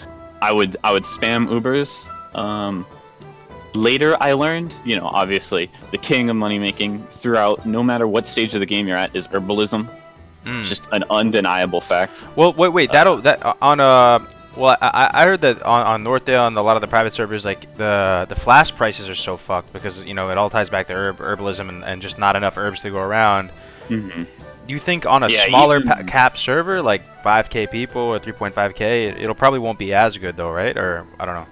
I would spam Ubers. Later I learned, obviously the king of money making throughout, no matter what stage of the game you're at, is herbalism. Just an undeniable fact. Well, wait, I heard that on Northdale and a lot of the private servers, like the flask prices are so fucked because it all ties back to herbalism and just not enough herbs to go around. Do you think on a smaller cap server, like 5k people or 3.5k, it'll probably won't be as good though, right? Or I don't know.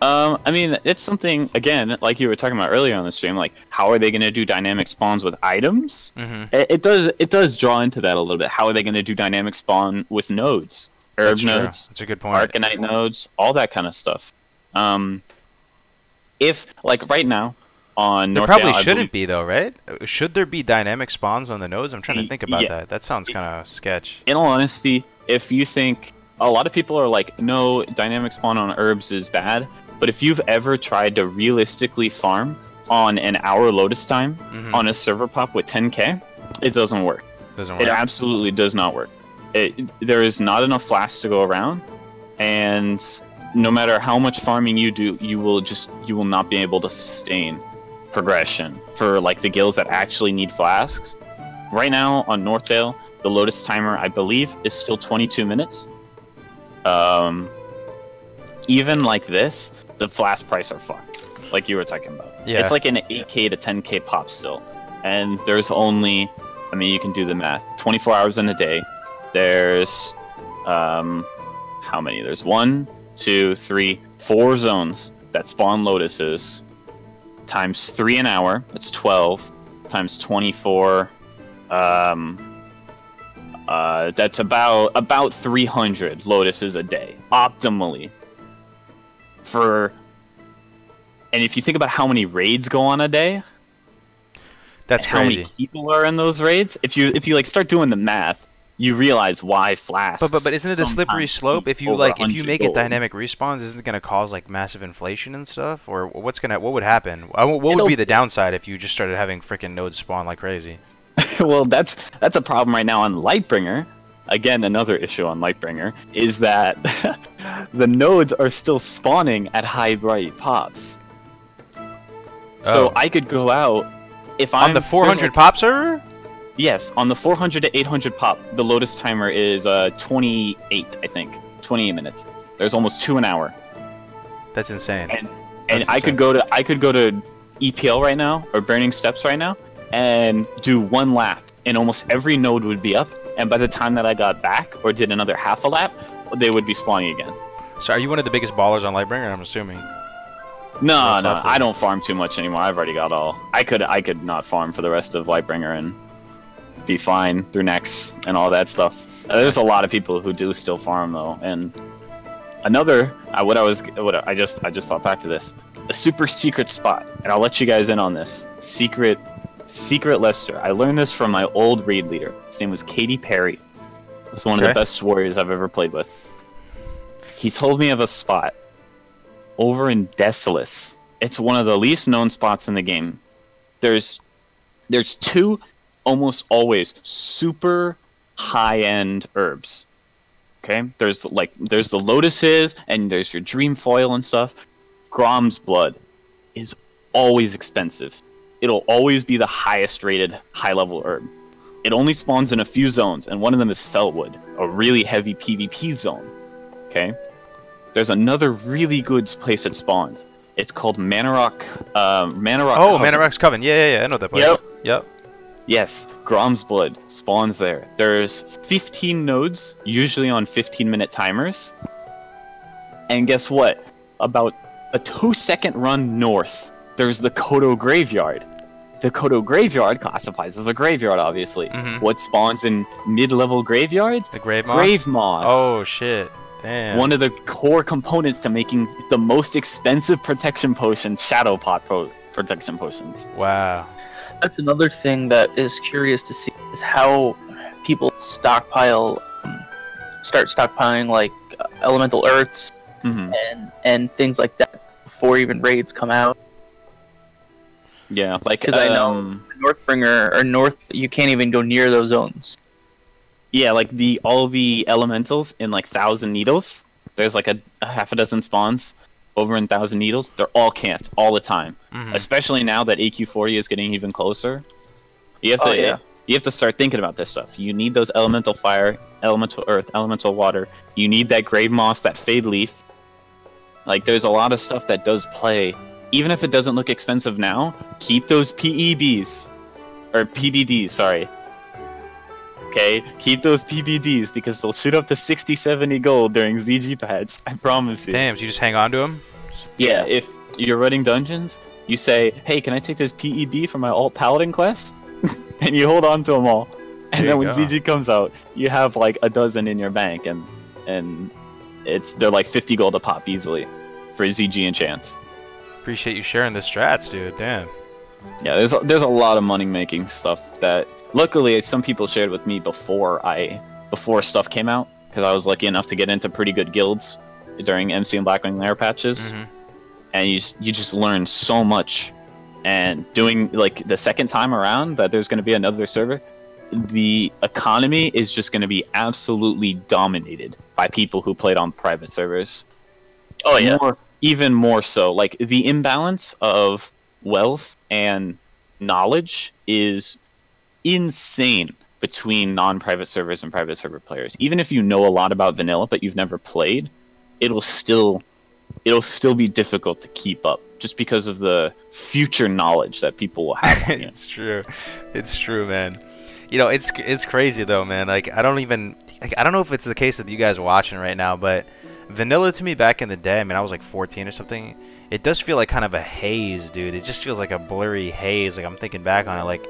I mean, it's something, again, like you were talking about earlier on the stream, like, how are they going to do dynamic spawns with items? It does draw into that a little bit. How are they going to do dynamic spawn with nodes? Herb nodes. That's a good point. Arcanite nodes, all that kind of stuff. If, like, right now, on there North probably Dale, shouldn't be, though, right? Should there be dynamic spawns on the nodes? I'm trying to think about that. That sounds kind of sketch. In all honesty, if you think... A lot of people are like, no, dynamic spawn on herbs is bad. But if you've ever tried to realistically farm on an hour lotus time on a server pop with 10k, it doesn't work. It absolutely does not work. There is not enough flasks to go around, and no matter how much farming you do, you will not be able to sustain progression for like the guilds that actually need flasks. Right now on Northdale, the lotus timer, I believe, is still 22 minutes. Even like this, the flask price are fucked, like you were talking about. Yeah. It's like an 8k to 10k pop still, and there's only, I mean, you can do the math, 24 hours in a day. There's how many? There's 1, 2, 3, 4 zones that spawn lotuses times 3 an hour. That's 12 times 24. That's about 300 lotuses a day, optimally. And if you think about how many raids go on a day, That's and how many crazy. people are in those raids, if you like start doing the math, you realize why flasks. But isn't it a slippery sometimes slope? If you over if you 100 make it gold. dynamic respawns, isn't it gonna cause like massive inflation and stuff? Or what would happen? What would be the downside if you just started having freaking nodes spawn like crazy? Well, that's a problem right now on Lightbringer. Again, another issue on Lightbringer is that the nodes are still spawning at high bright pops. So Oh. I could go out if On I'm the 400 pop server? Yes, on the 400 to 800 pop, the Lotus timer is 28, I think, 28 minutes. There's almost 2 an hour. That's insane. And That's I could go to EPL right now or Burning Steps right now and do 1 lap, and almost every node would be up. And by the time that I got back or did another half a lap, they would be spawning again. So are you one of the biggest ballers on Lightbringer? I'm assuming. No, That's awful. I don't farm too much anymore. I've already got all. I could not farm for the rest of Lightbringer and be fine through next and all that stuff. There's a lot of people who do still farm though, and another I just thought back to this, a super secret spot, and I'll let you guys in on this secret Lester. I learned this from my old raid leader. His name was Katie Perry. He's one of the best warriors I've ever played with. He told me of a spot over in Decilis. It's one of the least known spots in the game. There's 2 almost always super high-end herbs. Okay? There's the lotuses and there's your dream foil and stuff. Grom's blood is always expensive. It'll always be the highest rated high-level herb. It only spawns in a few zones, and one of them is Feltwood, a really heavy PvP zone. Okay? There's another really good place it spawns. It's called Manorock. Manorock. Oh, Coven. Manorock's Coven. Yeah, I know that place. Yep. Yes, Grom's blood spawns there. There's 15 nodes, usually on 15-minute timers. And guess what? About a 2-second run north, there's the Kodo Graveyard. The Kodo Graveyard classifies as a graveyard, obviously. Mhm. What spawns in mid-level graveyards? The Grave Moss? Grave Moss. Oh, shit. Damn. One of the core components to making the most expensive protection potion, Shadow Pot protection potions. Wow. That's another thing that is curious to see is how people start stockpiling like elemental earths Mm-hmm. and things like that before even raids come out. Yeah, like Because I know Northbringer or North, you can't even go near those zones. yeah, like all the elementals in like 1,000 Needles. There's like a half a dozen spawns over in 1,000 Needles. They're all camped all the time. Mhm. Especially now that AQ40 is getting even closer. You have to you have to start thinking about this stuff. You need those elemental fire, elemental earth, elemental water. You need that grave moss, that fade leaf. Like there's a lot of stuff that does play. Even if it doesn't look expensive now, keep those PEBs or PBDs, sorry. Okay, keep those PBDs because they'll shoot up to 60, 70 gold during ZG patch. I promise you. Damn, so you just hang on to him? Yeah, if you're running dungeons, you say, "Hey, can I take this PEB for my alt paladin quest?" and you hold on to them all. And There then you when go. ZG comes out, you have like a dozen in your bank, and they're like 50 gold a pop easily for ZG enchants. Appreciate you sharing the strats, dude. Damn. Yeah, there's a lot of money making stuff that luckily some people shared with me before stuff came out, because I was lucky enough to get into pretty good guilds during MC and Blackwing Lair patches. Mhm. And you just learn so much. And doing like the second time around that there's going to be another server, the economy is just going to be absolutely dominated by people who played on private servers. Oh yeah. Even more so. Like the imbalance of wealth and knowledge is insane between non-private servers and private server players. Even if you know a lot about vanilla but you've never played, it'll still be difficult to keep up just because of the future knowledge that people will have on you. It's true, man. You know, it's crazy though, man. Like I don't know if it's the case with you guys watching right now, but vanilla to me back in the day, I mean, I was like 14 or something. It does feel like kind of a haze, dude. It just feels like a blurry haze. Like I'm thinking back on it, like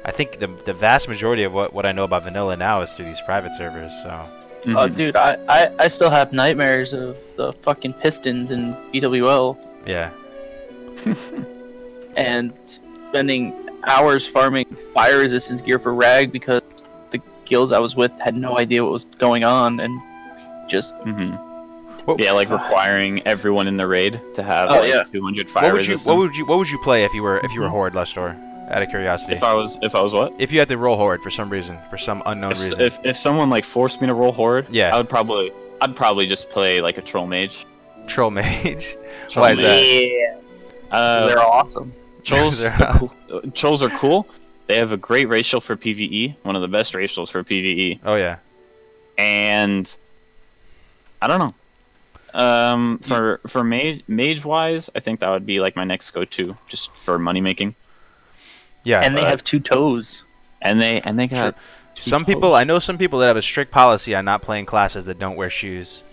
I think the vast majority of what I know about vanilla now is through these private servers. So. Mhm. Oh, dude, I still have nightmares of the fucking Pistons in BWL. Yeah. and spending hours farming fire resistance gear for Rag because the guilds I was with had no idea what was going on and just yeah, like requiring everyone in the raid to have 200 fire resistance. What would you play if you were Horde, Lestor? Out of curiosity. If I was what? If you had to roll Horde for some reason, for some unknown reason. If someone like forced me to roll Horde, yeah, I'd probably just play like a troll mage. Troll mage. Why is that? Yeah. They're awesome. Trolls are cool. They have a great racial for PvE, one of the best racials for PvE. Oh yeah. And I don't know. For mage wise, I think that would be like my next go-to, just for money making. Yeah. And they have 2 toes. And they got some toes. People. I know some people that have a strict policy on not playing classes that don't wear shoes.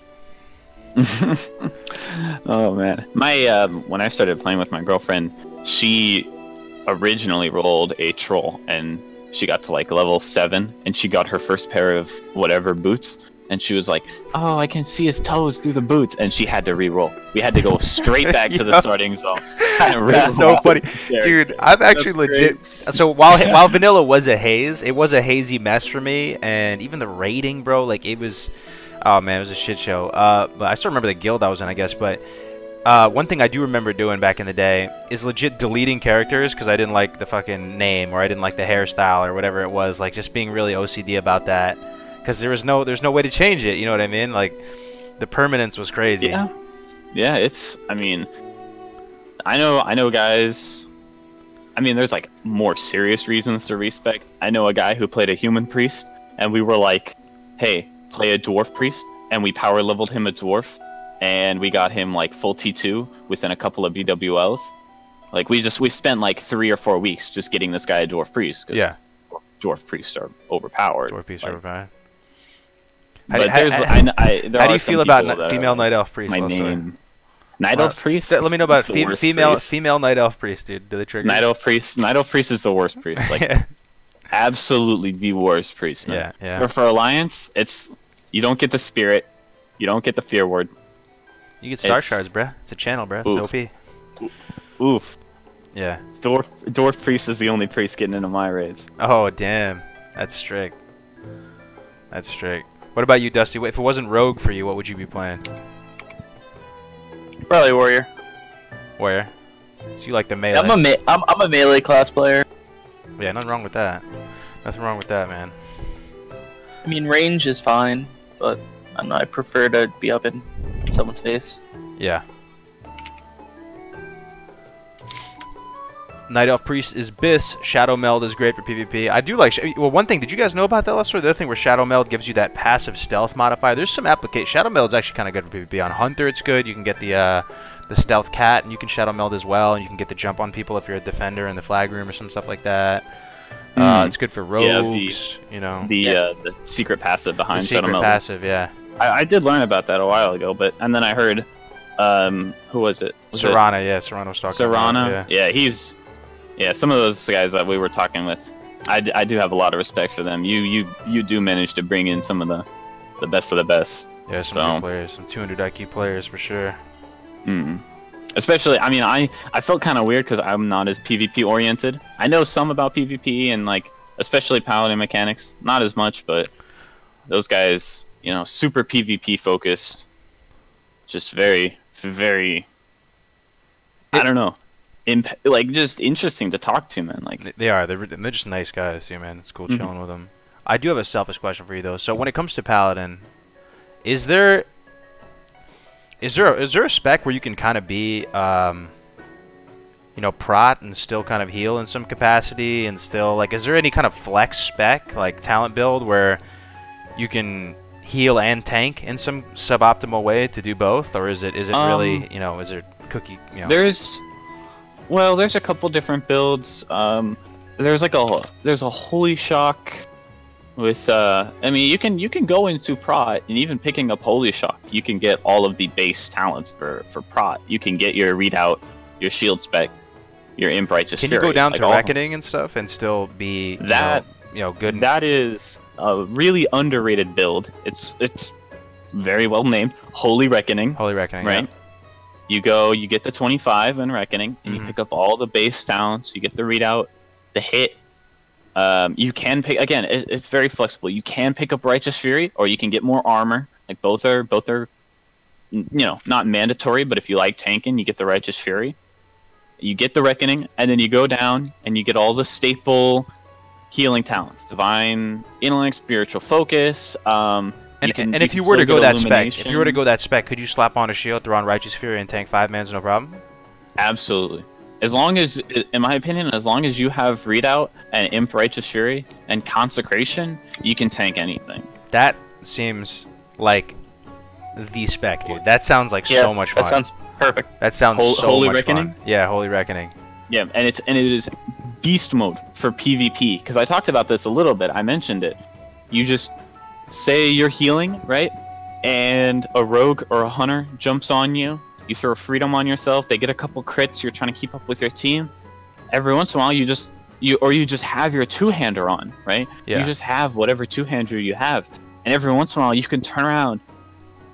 Oh man, my when I started playing with my girlfriend, she originally rolled a troll, and she got to like level 7, and she got her first pair of whatever boots, and she was like, "Oh, I can see his toes through the boots," and she had to re-roll. We had to go straight back to the starting zone. That's so funny, dude. I'm actually legit. So while vanilla was a haze, it was a hazy mess for me, and even the raiding, bro, like it was. Oh man, it was a shit show. But I still remember the guild I was in, I guess. But one thing I do remember doing back in the day is legit deleting characters because I didn't like the fucking name or I didn't like the hairstyle or whatever it was. Like just being really OCD about that because there's no way to change it. You know what I mean? Like the permanence was crazy. Yeah. Yeah. It's. I mean, I know guys. I mean, there's like more serious reasons to respec. I know a guy who played a human priest, and we were like, "Hey, play a dwarf priest," and we power leveled him a dwarf, and we got him like full T2 within a couple of BWLs. Like we spent like 3 or 4 weeks just getting this guy a dwarf priest. Yeah, dwarf priests are overpowered. Dwarf priests are overpowered. How do you feel about female night elf priest? My name. Night elf priest. Let me know about female night elf priest, dude. Do they trigger? Night elf priest. Night elf priest is the worst priest. Like absolutely the worst priest. Man. Yeah. But for Alliance, it's. You don't get the spirit. You don't get the fear ward. You get star shards, bruh. It's a channel, bruh. It's OP. Oof. Yeah. Dwarf priest is the only priest getting into my raids. Oh damn, that's strict. That's strict. What about you, Dusty? If it wasn't rogue for you, what would you be playing? Probably warrior. Warrior. So you like the melee? I'm a melee class player. Yeah, nothing wrong with that. Nothing wrong with that, man. I mean, range is fine, but I don't know, I prefer to be up in someone's face. Yeah. Night Elf Priest is Biss. Shadow Meld is great for PvP. I do like... Well, one thing, did you guys know about that, Lester? The other thing where Shadow Meld gives you that passive stealth modifier. There's some application... Shadow Meld is actually kind of good for PvP. On Hunter, it's good. You can get the stealth cat, and you can Shadow Meld as well, and you can get the jump on people if you're a defender in the flag room or some stuff like that. It's good for rogues, you know. The secret passive behind Shadow Meld. Secret passive, yeah. I did learn about that a while ago, and then I heard... who was it? Serrana, yeah. Serrana was talking Serrana? about it, yeah. Yeah, he's... Yeah, some of those guys that we were talking with, I do have a lot of respect for them. You do manage to bring in some of the best of the best. Yeah, some good players, some 200 IQ players for sure. Especially, I mean, I felt kind of weird because I'm not as PvP oriented. I know some about PvP and like, especially paladin mechanics. Not as much, but those guys, you know, super PvP focused. Just very, very. I don't know. Like just interesting to talk to, man. Like they are. They're just nice guys, yeah, man. It's cool chilling with them. I do have a selfish question for you though. So when it comes to paladin, is there a spec where you can kind of be, you know, prot and still kind of heal in some capacity, and still like, is there any kind of flex spec like talent build where you can heal and tank in some suboptimal way to do both, or is it really, you know, is there cookie? You know? There's a couple different builds. There's a holy shock with I mean you can go into prot, and even picking up holy shock, you can get all of the base talents for prot. You can get your readout, your shield spec, your imp righteous fury. Can you go down like to reckoning and stuff and still be you know good? That is a really underrated build. It's very well named, Holy Reckoning. Holy Reckoning, right? Yeah. You go, you get the 25 in Reckoning, and Mhm. you pick up all the base downs. You get the readout, the hit. You can pick again. It's very flexible. You can pick up Righteous Fury, or you can get more armor. Like both are, not mandatory. But if you like tanking, you get the Righteous Fury. You get the Reckoning, and then you go down and you get all the staple healing talents: Divine Intellect, Spiritual Focus. And if you were to go that spec, could you slap on a shield, throw on Righteous Fury, and tank 5 mans, no problem? Absolutely. As long as, in my opinion, as long as you have Readout and Imp Righteous Fury and Consecration, you can tank anything. That seems like the spec, dude. That sounds like so much fun. That sounds perfect. That sounds so Holy much Reckoning? fun. Yeah, Holy Reckoning. Yeah, and it is beast mode for PvP. Because I talked about this a little bit. I mentioned it. You just say you're healing, right? And a rogue or a hunter jumps on you. You throw freedom on yourself. They get a couple crits. You're trying to keep up with your team. Every once in a while, you just have your two-hander on, right? Yeah. You just have whatever two-hander you have, and every once in a while, you can turn around,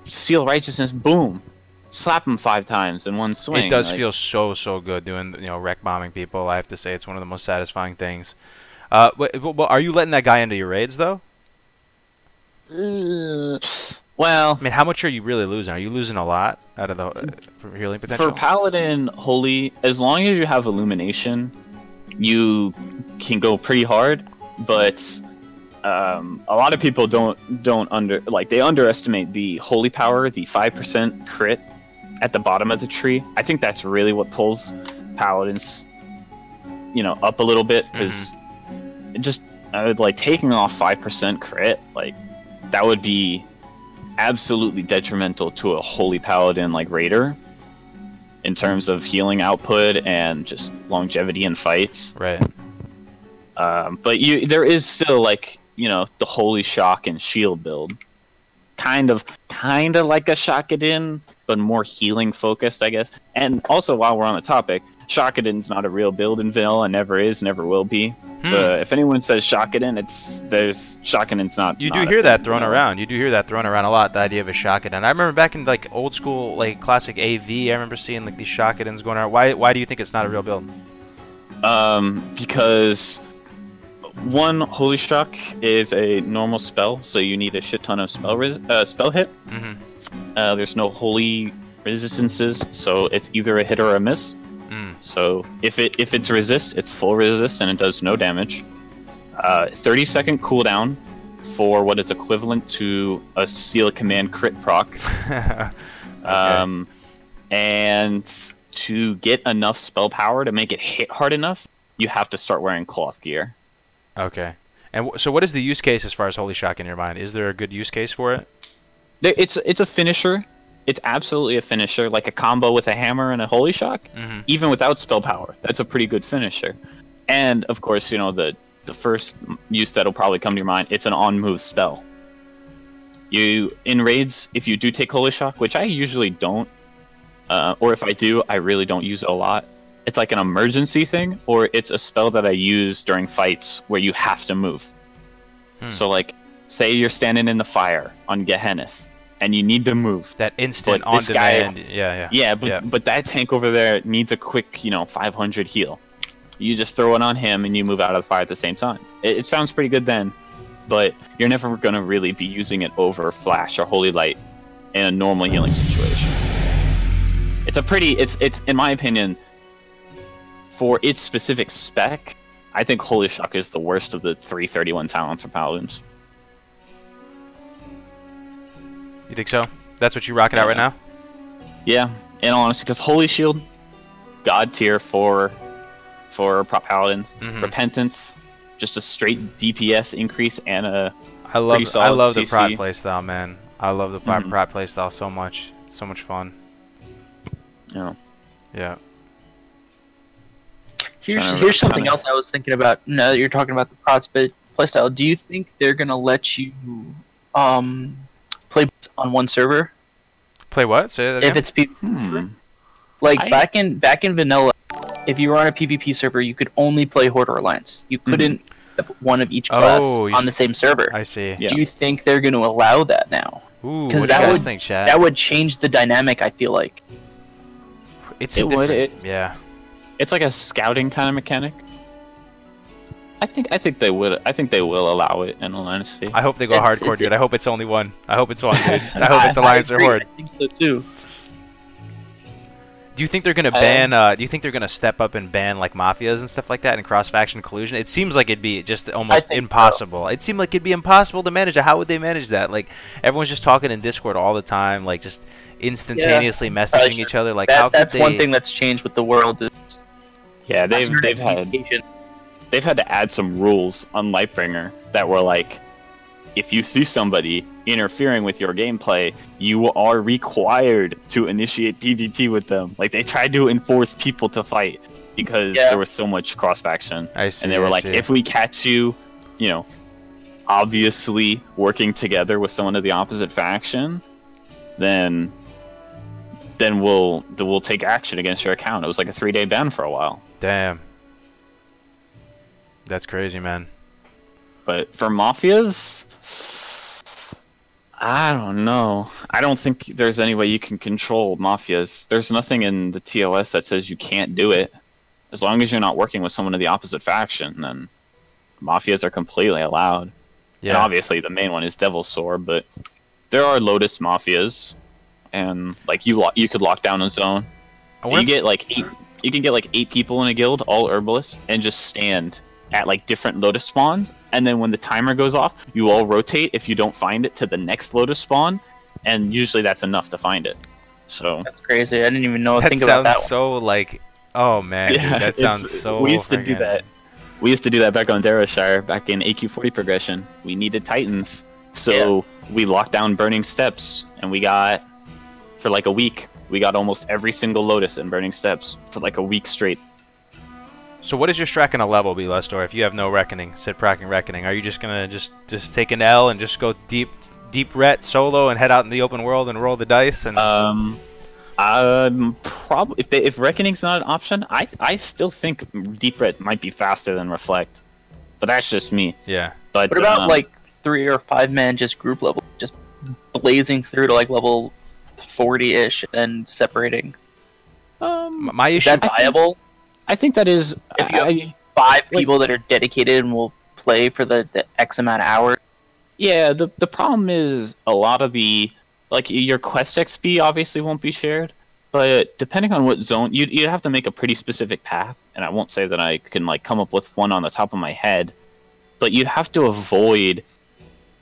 seal righteousness, boom, slap them 5 times in one swing. It does feel so good doing wreck bombing people. I have to say it's one of the most satisfying things. Are you letting that guy into your raids though? Well, I mean, how much are you really losing? Are you losing a lot out of the healing potential? for Paladin Holy, as long as you have Illumination, you can go pretty hard. But a lot of people they underestimate the Holy Power, the 5% crit at the bottom of the tree. I think that's really what pulls Paladins, up a little bit, because taking off 5% crit, that would be absolutely detrimental to a Holy Paladin like Raider in terms of healing output and just longevity in fights. Right. But there is still the Holy Shock and Shield build, kind of like a Shockedin, but more healing focused, I guess. And also, while we're on the topic, Shockedin's not a real build in vanilla, never is, never will be. So if anyone says Shockedin, Shockedin's not. You do hear that thrown around. You do hear that thrown around a lot. The idea of a Shockedin. I remember back in old school classic AV. I remember seeing these Shockedins going around. Why do you think it's not a real build? Because one, Holy Shock is a normal spell, so you need a shit ton of spell hit. There's no holy resistances, so it's either a hit or a miss. So if it's resist, it's full resist and it does no damage. 30-second cooldown for what is equivalent to a Seal Command crit proc. Okay. And to get enough spell power to make it hit hard enough, you have to start wearing cloth gear. Okay. And so what is the use case as far as Holy Shock in your mind? Is there a good use case for it? It's a finisher. It's absolutely a finisher, like a combo with a hammer and a Holy Shock. Even without spell power, that's a pretty good finisher. And of course, the first use that'll probably come to your mind, it's an on-move spell. In raids, if you do take Holy Shock, which I usually don't, or if I do, I really don't use it a lot. It's like an emergency thing, or it's a spell that I use during fights where you have to move. So say you're standing in the fire on Gehennis, and you need to move. That instant on demand. Yeah, but that tank over there needs a quick, 500 heal. You just throw it on him and you move out of the fire at the same time. It sounds pretty good then, but you're never going to really be using it over Flash or Holy Light in a normal healing situation. It's in my opinion, for its specific spec, I think Holy Shock is the worst of the 331 talents for Paladins. You think so? That's what you rocking out right now? Yeah, in all honesty, because Holy Shield, God tier for prop Paladins. Repentance, just a straight DPS increase and a I love CC. the prop playstyle, man. I love the prop playstyle so much. It's so much fun. Yeah. Here's something else I was thinking about. Now that you're talking about the prop playstyle, do you think they're gonna let you play on one server? Play what? Say that again? If it's PvP. Back in vanilla, if you were on a PvP server, you could only play Horde or Alliance. You couldn't have one of each class on the same server. I see. Do you think they're going to allow that now? Ooh, what do you guys think, Chad? That would change the dynamic, I feel like. It's It would, different. Yeah. It's like a scouting kind of mechanic. I think they would. I think they will allow it. In all honesty, I hope they go hardcore, dude. I hope it's only one. I hope it's one, dude. I hope it's Alliance or Horde. I think so too. Do you think they're gonna ban? Do you think they're gonna step up and ban like mafias and stuff like that and cross-faction collusion? It seems like it'd be just almost impossible. It seemed like it'd be impossible to manage it. How would they manage that? Like everyone's just talking in Discord all the time, like just instantaneously messaging each other. Like how could that's they... one thing that's changed with the world. Is yeah, they've had to add some rules on Lightbringer that were like, if you see somebody interfering with your gameplay, you are required to initiate PvP with them. Like they tried to enforce people to fight because there was so much cross-faction. And they were like, if we catch you, you know, obviously working together with someone of the opposite faction, then we'll take action against your account. It was like a 3-day ban for a while. Damn. That's crazy, man. But for mafias, I don't know. I don't think there's any way you can control mafias. There's nothing in the TOS that says you can't do it. As long as you're not working with someone of the opposite faction, then mafias are completely allowed. Yeah. And obviously the main one is Devil's Sword, but there are Lotus mafias, and like you could lock down a zone. You get like 8. You can get like 8 people in a guild, all herbalists, and just stand at like different Lotus spawns, and then when the timer goes off, you all rotate if you don't find it to the next Lotus spawn, and usually that's enough to find it. So that's crazy. I didn't even know. Think about that. That sounds so like, oh man, yeah, dude, that sounds so. We used to do that. We used to do that back on Darashire, back in AQ40 progression. We needed Titans, so we locked down Burning Steps, and we got for like a week. We got almost every single Lotus in Burning Steps for like a week straight. So what is your strat gonna level be, Lestor? If you have no Reckoning, sit pracking Reckoning, are you just gonna just take an L and just go deep ret solo and head out in the open world and roll the dice? And probably if Reckoning's not an option, I still think deep ret might be faster than Reflect, but that's just me. Yeah. But what about like 3 or 5 man just group level, just blazing through to like level 40-ish and separating? My issue. Is that viable? I think that is. If you have 5 people that are dedicated and will play for the X amount of hours. Yeah, the problem is a lot of the your quest XP obviously won't be shared, but depending on what zone, you'd have to make a pretty specific path, and I won't say that I can like come up with one on the top of my head, but you'd have to avoid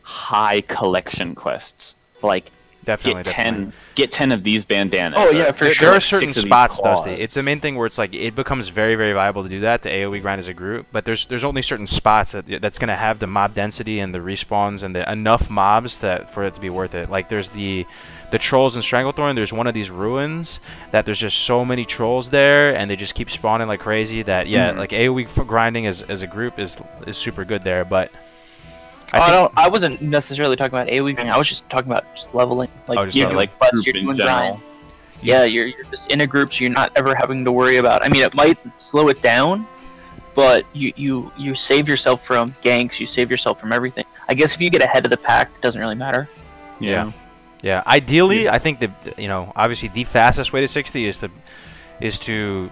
high collection quests like. Definitely. Get 10 of these bandanas. Oh yeah, for sure. There are certain spots, Dusty. It's the main thing where it's like it becomes very, very viable to do that to AOE grind as a group. But there's only certain spots that's gonna have the mob density and the respawns and enough mobs for it to be worth it. Like there's the trolls in Stranglethorn. There's one of these ruins that there's just so many trolls there, and they just keep spawning like crazy. That like AOE grinding as a group is super good there, but. I wasn't necessarily talking about AoE. I was just talking about just leveling. Like you're doing grind. Yeah, you're just in a group, so you're not ever having to worry about. I mean, it might slow it down, but you save yourself from ganks. You save yourself from everything. I guess if you get ahead of the pack, it doesn't really matter. Yeah. Ideally, I think that obviously the fastest way to 60 is to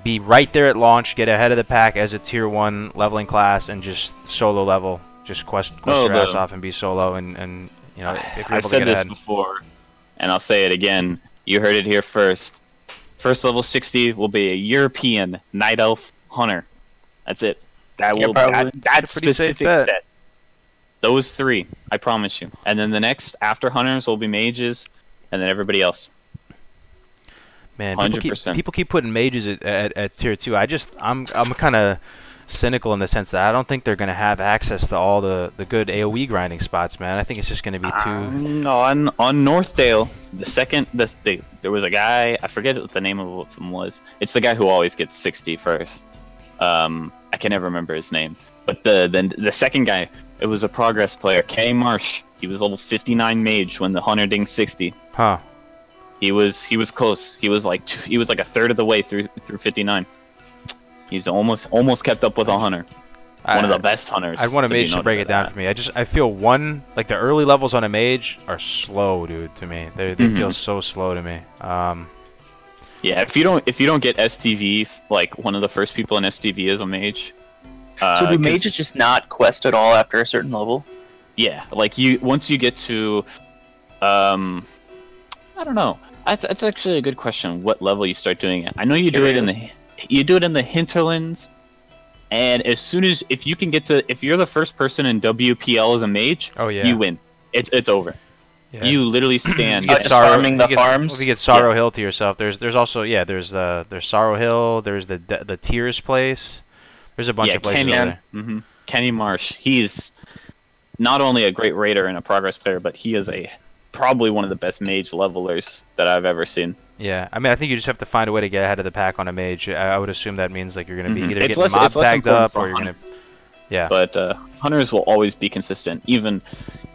be right there at launch, get ahead of the pack as a tier 1 leveling class, and just solo level. Just quest your ass off and be solo, and if you're able to get ahead. I've said this before, and I'll say it again. You heard it here first. First level 60 will be a European Night Elf Hunter. That's it. That specific set. Those 3, I promise you. And then the next after Hunters will be mages, and then everybody else. Man, 100%. People keep putting mages at tier 2. I'm kind of cynical in the sense that I don't think they're going to have access to all the good AoE grinding spots, man. I think it's just going to be too... No, on Northdale, there was a guy, I forget what the name of him was. It's the guy who always gets 60 first. I can never remember his name. But the second guy, it was a progress player, Kenny Marsh. He was level 59 mage when the Hunter dinged 60. Huh. He was close. He was like a third of the way through 59. He's almost kept up with a Hunter. One of the best Hunters. I'd want a mage to break it down for me. I feel the early levels on a mage are slow, dude, to me. They feel so slow to me. Yeah, if you don't get STV, like one of the first people in STV is a mage. So do mages just not quest at all after a certain level? Yeah, like once you get to, I don't know. That's actually a good question. What level you start doing it? I know you do it in the hinterlands, and as soon as if you're the first person in WPL as a mage, Oh yeah. you win. It's over. Yeah. You literally stand. You get just Sorrow, farming the farms? If you get Sorrow Hill to yourself, there's also there's Sorrow Hill, there's the Tears place. There's a bunch of places over there. Kenny Marsh. He's not only a great raider and a progress player, but he is probably one of the best mage levelers that I've ever seen. Yeah, I mean, I think you just have to find a way to get ahead of the pack on a mage. I would assume that means like you're going to be either getting mob tagged up or you're going to... Yeah. But hunters will always be consistent, even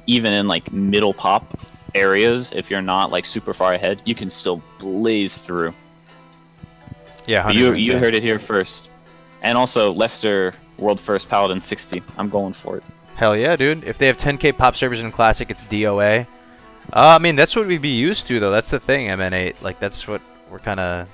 in like middle pop areas. If you're not like super far ahead, you can still blaze through. Yeah, you heard it here first. And also Leicester World First Paladin 60. I'm going for it. Hell yeah, dude! If they have 10k pop servers in Classic, it's DOA. I mean, that's what we'd be used to, though. That's the thing, MN8. Like, that's what we're kind of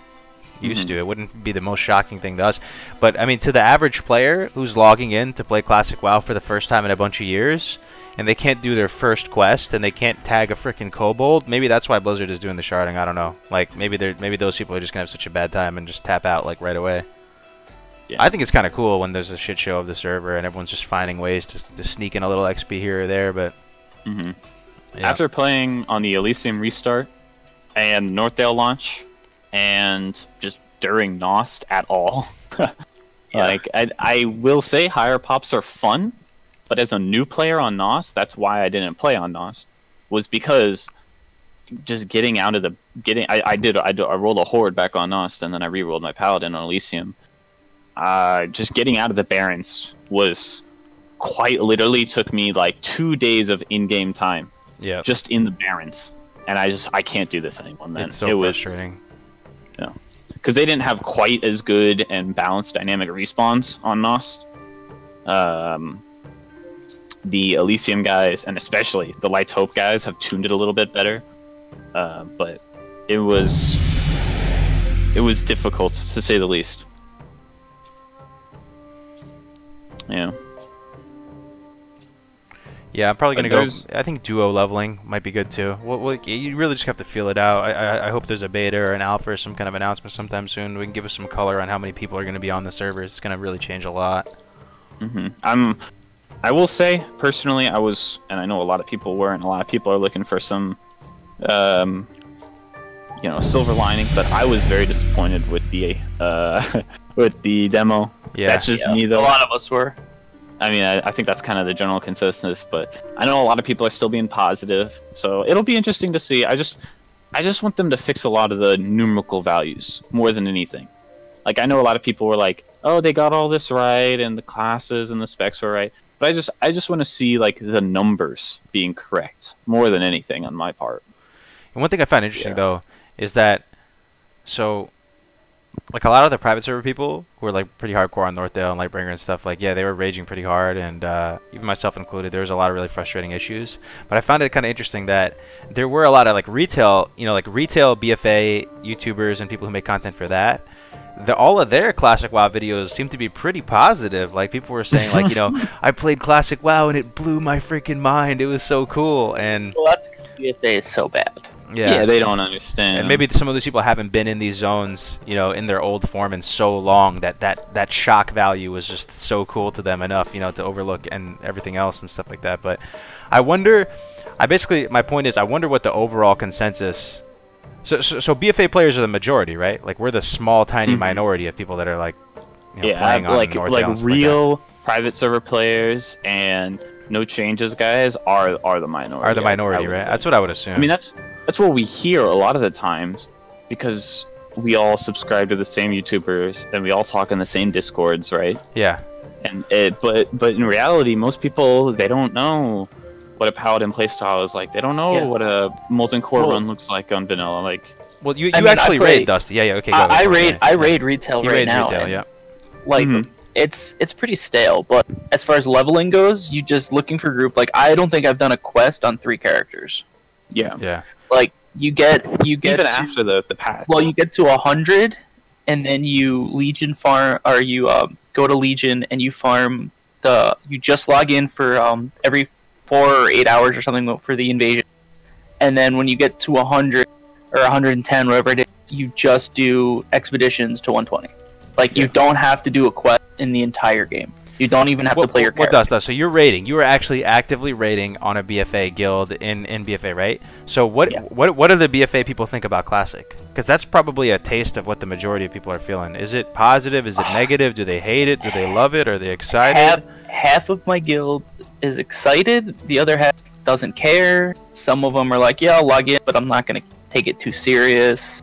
used to. It wouldn't be the most shocking thing to us. But, I mean, to the average player who's logging in to play Classic WoW for the first time in a bunch of years, and they can't do their first quest, and they can't tag a freaking kobold, maybe that's why Blizzard is doing the sharding. I don't know. Like, maybe those people are just going to have such a bad time and just tap out, like, right away. Yeah. I think it's kind of cool when there's a shit show of the server and everyone's just finding ways to sneak in a little XP here or there, but... Yeah. After playing on the Elysium restart and Northdale launch, and just during Nost at all, like I will say higher pops are fun, but as a new player on Nost, that's why I didn't play on Nost, was because just getting out of the I rolled a horde back on Nost and then I re-rolled my paladin on Elysium. Just getting out of the Barrens was quite literally took me like 2 days of in-game time. Yeah. Just in the Barrens, and I can't do this anymore. Then it's so frustrating. Yeah, because they didn't have quite as good and balanced dynamic respawns on Nost. The Elysium guys, and especially the Lights Hope guys, have tuned it a little bit better. But it was difficult to say the least. Yeah. Yeah, I'm probably going to go... I think duo leveling might be good, too. Well, you really just have to feel it out. I hope there's a beta or an alpha or some kind of announcement sometime soon. We can give us some color on how many people are going to be on the server. It's going to really change a lot. I will say, personally, I was... And I know a lot of people were, and a lot of people are looking for some... silver lining, but I was very disappointed with the with the demo. Yeah. That's just me, though. A lot of us were. I mean, I think that's kind of the general consensus, but I know a lot of people are still being positive, so it'll be interesting to see. I just want them to fix a lot of the numerical values more than anything. Like, I know a lot of people were like, "Oh, they got all this right, and the classes and the specs were right," but I just want to see like the numbers being correct more than anything on my part. And one thing I find interesting though is that like a lot of the private server people who are like pretty hardcore on Northdale and Lightbringer and stuff, like they were raging pretty hard, and even myself included, there was a lot of really frustrating issues. But I found it kind of interesting that there were a lot of like retail BFA YouTubers and people who make content for that. All of their Classic WoW videos seem to be pretty positive. Like people were saying, like I played Classic WoW and it blew my freaking mind. It was so cool. And well, that's BFA is so bad. Yeah, they don't understand. And maybe some of those people haven't been in these zones, in their old form in so long that shock value was just so cool to them enough, to overlook and everything else and stuff like that. But I wonder, my point is, I wonder what the overall consensus. So BFA players are the majority, right? Like we're the small, tiny minority of people that are like, playing on like real private server players and no changes guys are the minority. Are the minority, right? That's what I would assume. I mean, that's what we hear a lot of the times, because we all subscribe to the same YouTubers and we all talk in the same Discords, right? Yeah. And but in reality, most people, they don't know what a paladin playstyle is like. They don't know what a molten core run looks like on vanilla. Like, well, you actually raid Dusty. Yeah, okay. Go ahead. I raid retail right now. Retail, yeah. Like. It's pretty stale, but as far as leveling goes, you just looking for group. Like I don't think I've done a quest on 3 characters. Yeah. Like You get Even to, after the patch. well, you get to 100, and then you Legion farm, or you go to Legion and you farm you just log in for every 4 or 8 hours or something for the invasion, and then when you get to 100 or 110, whatever it is, you just do expeditions to 120. Like you don't have to do a quest in the entire game. You don't even have to play your character. What does so you're raiding? You are actually actively raiding on a BFA guild in BFA, right? So what do the BFA people think about Classic? Because that's probably a taste of what the majority of people are feeling. Is it positive? Is it negative? Do they hate it? Do they love it? Are they excited? Half of my guild is excited. The other half doesn't care. Some of them are like, yeah, I'll log in, but I'm not gonna take it too serious.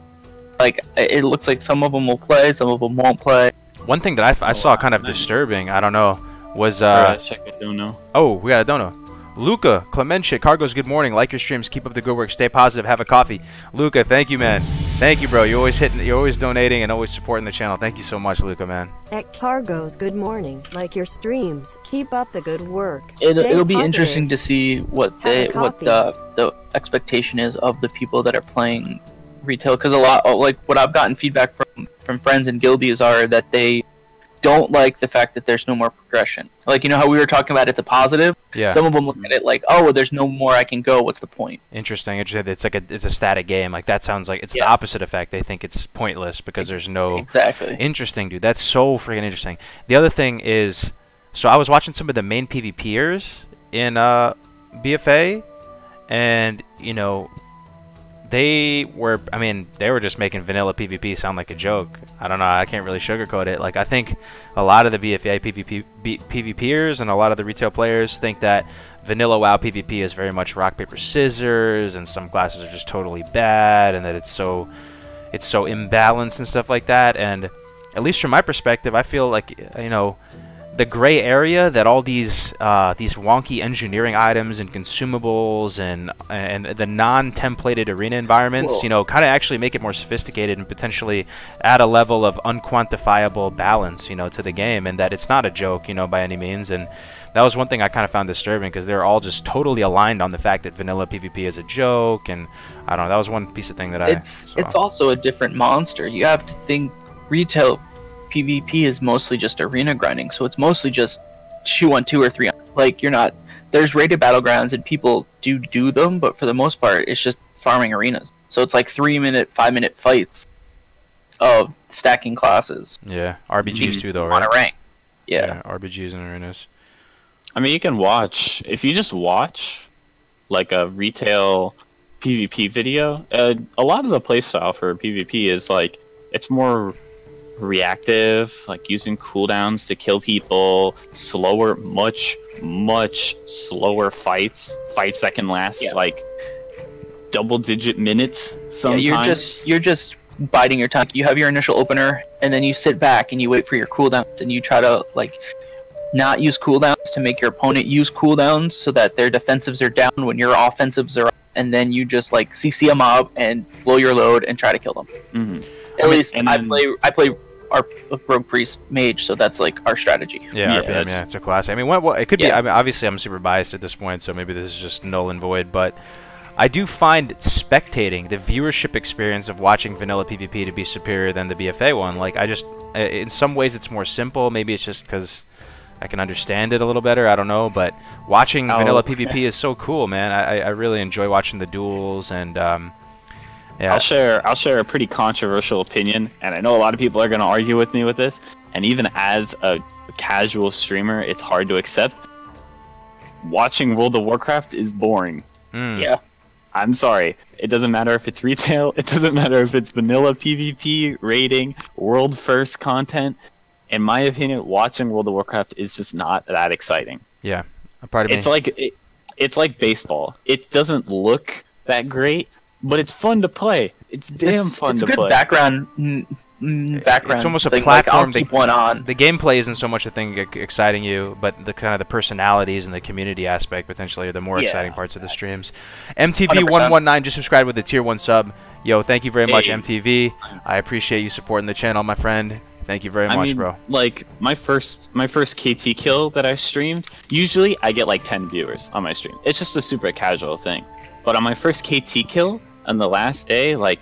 Like it looks like some of them will play, some of them won't play. One thing that I saw kind of disturbing, I don't know, was check it, don't know. Oh, we got a dono. Luca, Clemente, Cargos, good morning. Like your streams, keep up the good work, stay positive, have a coffee. Luca, thank you, man. Thank you, bro. You're always donating and always supporting the channel. Thank you so much, Luca, man. At Cargos, good morning. Like your streams, keep up the good work. It'll be interesting to see what the expectation is of the people that are playing retail, because a lot, like what I've gotten feedback from friends and guildies are that they don't like the fact that there's no more progression. Like, you know how we were talking about it's a positive? Yeah. Some of them look at it like, oh, well, there's no more I can go. What's the point? Interesting. It's like it's a static game. Like that sounds like it's the opposite effect. They think it's pointless because there's no. Exactly. Interesting, dude. That's so freaking interesting. The other thing is, so I was watching some of the main PvPers in BFA, and you know, they were just making vanilla PvP sound like a joke. I don't know, I can't really sugarcoat it. Like, I think a lot of the BFA PvPers and a lot of the retail players think that vanilla WoW PvP is very much rock, paper, scissors, and some classes are just totally bad, and that it's so imbalanced and stuff like that. And at least from my perspective, I feel like, you know, the gray area that all these wonky engineering items and consumables and the non-templated arena environments, you know, kind of actually make it more sophisticated and potentially add a level of unquantifiable balance, you know, to the game, and that it's not a joke, you know, by any means. And that was one thing I kind of found disturbing, because they're all just totally aligned on the fact that vanilla PvP is a joke, and I don't know, that was one piece of thing that I saw. It's also a different monster. You have to think retail PvP is mostly just arena grinding, so it's mostly just 2-on-2 or 3-on. Like, you're not. There's rated battlegrounds and people do them, but for the most part, it's just farming arenas. So it's like 3-minute, 5-minute fights of stacking classes. Yeah, RBGs too, though, right? On a rank. Yeah, RBGs and arenas. I mean, you can watch, if you just watch like a retail PvP video, a lot of the playstyle for PvP is like, it's more reactive, like using cooldowns to kill people, slower, much slower fights that can last like double-digit minutes sometimes. You're just biding your time. You have your initial opener, and then you sit back and you wait for your cooldowns, and you try to like not use cooldowns to make your opponent use cooldowns so that their defensives are down when your offensives are up, and then you just like CC a mob and blow your load and try to kill them. Mm-hmm. At least I play our rogue priest mage, so that's like our strategy. Yeah, it's a classic. I mean, it could be. I mean, obviously, I'm super biased at this point, so maybe this is just null and void. But I do find spectating, the viewership experience of watching vanilla PvP, to be superior than the BFA one. Like, in some ways, it's more simple. Maybe it's just because I can understand it a little better. I don't know, but watching vanilla PvP is so cool, man. I really enjoy watching the duels and. Yeah. I'll share a pretty controversial opinion, and I know a lot of people are going to argue with me with this, and even as a casual streamer, it's hard to accept. Watching World of Warcraft is boring. Yeah. I'm sorry. It doesn't matter if it's retail, it doesn't matter if it's vanilla PvP, raiding, world first content. In my opinion, watching World of Warcraft is just not that exciting. Yeah. Pardon me. It's like baseball. It doesn't look that great, but it's fun to play. It's damn fun to play. It's good background. It's almost a thing. platform. Like, I'll keep one on. The gameplay isn't so much a thing exciting you, but the kind of the personalities and the community aspect potentially are the more exciting parts of the streams. MTV119 just subscribed with the tier 1 sub. Yo, thank you very much, MTV. I appreciate you supporting the channel, my friend. Thank you very much, bro. Like my first KT kill that I streamed, usually I get like 10 viewers on my stream. It's just a super casual thing. But on my first KT kill, on the last day, like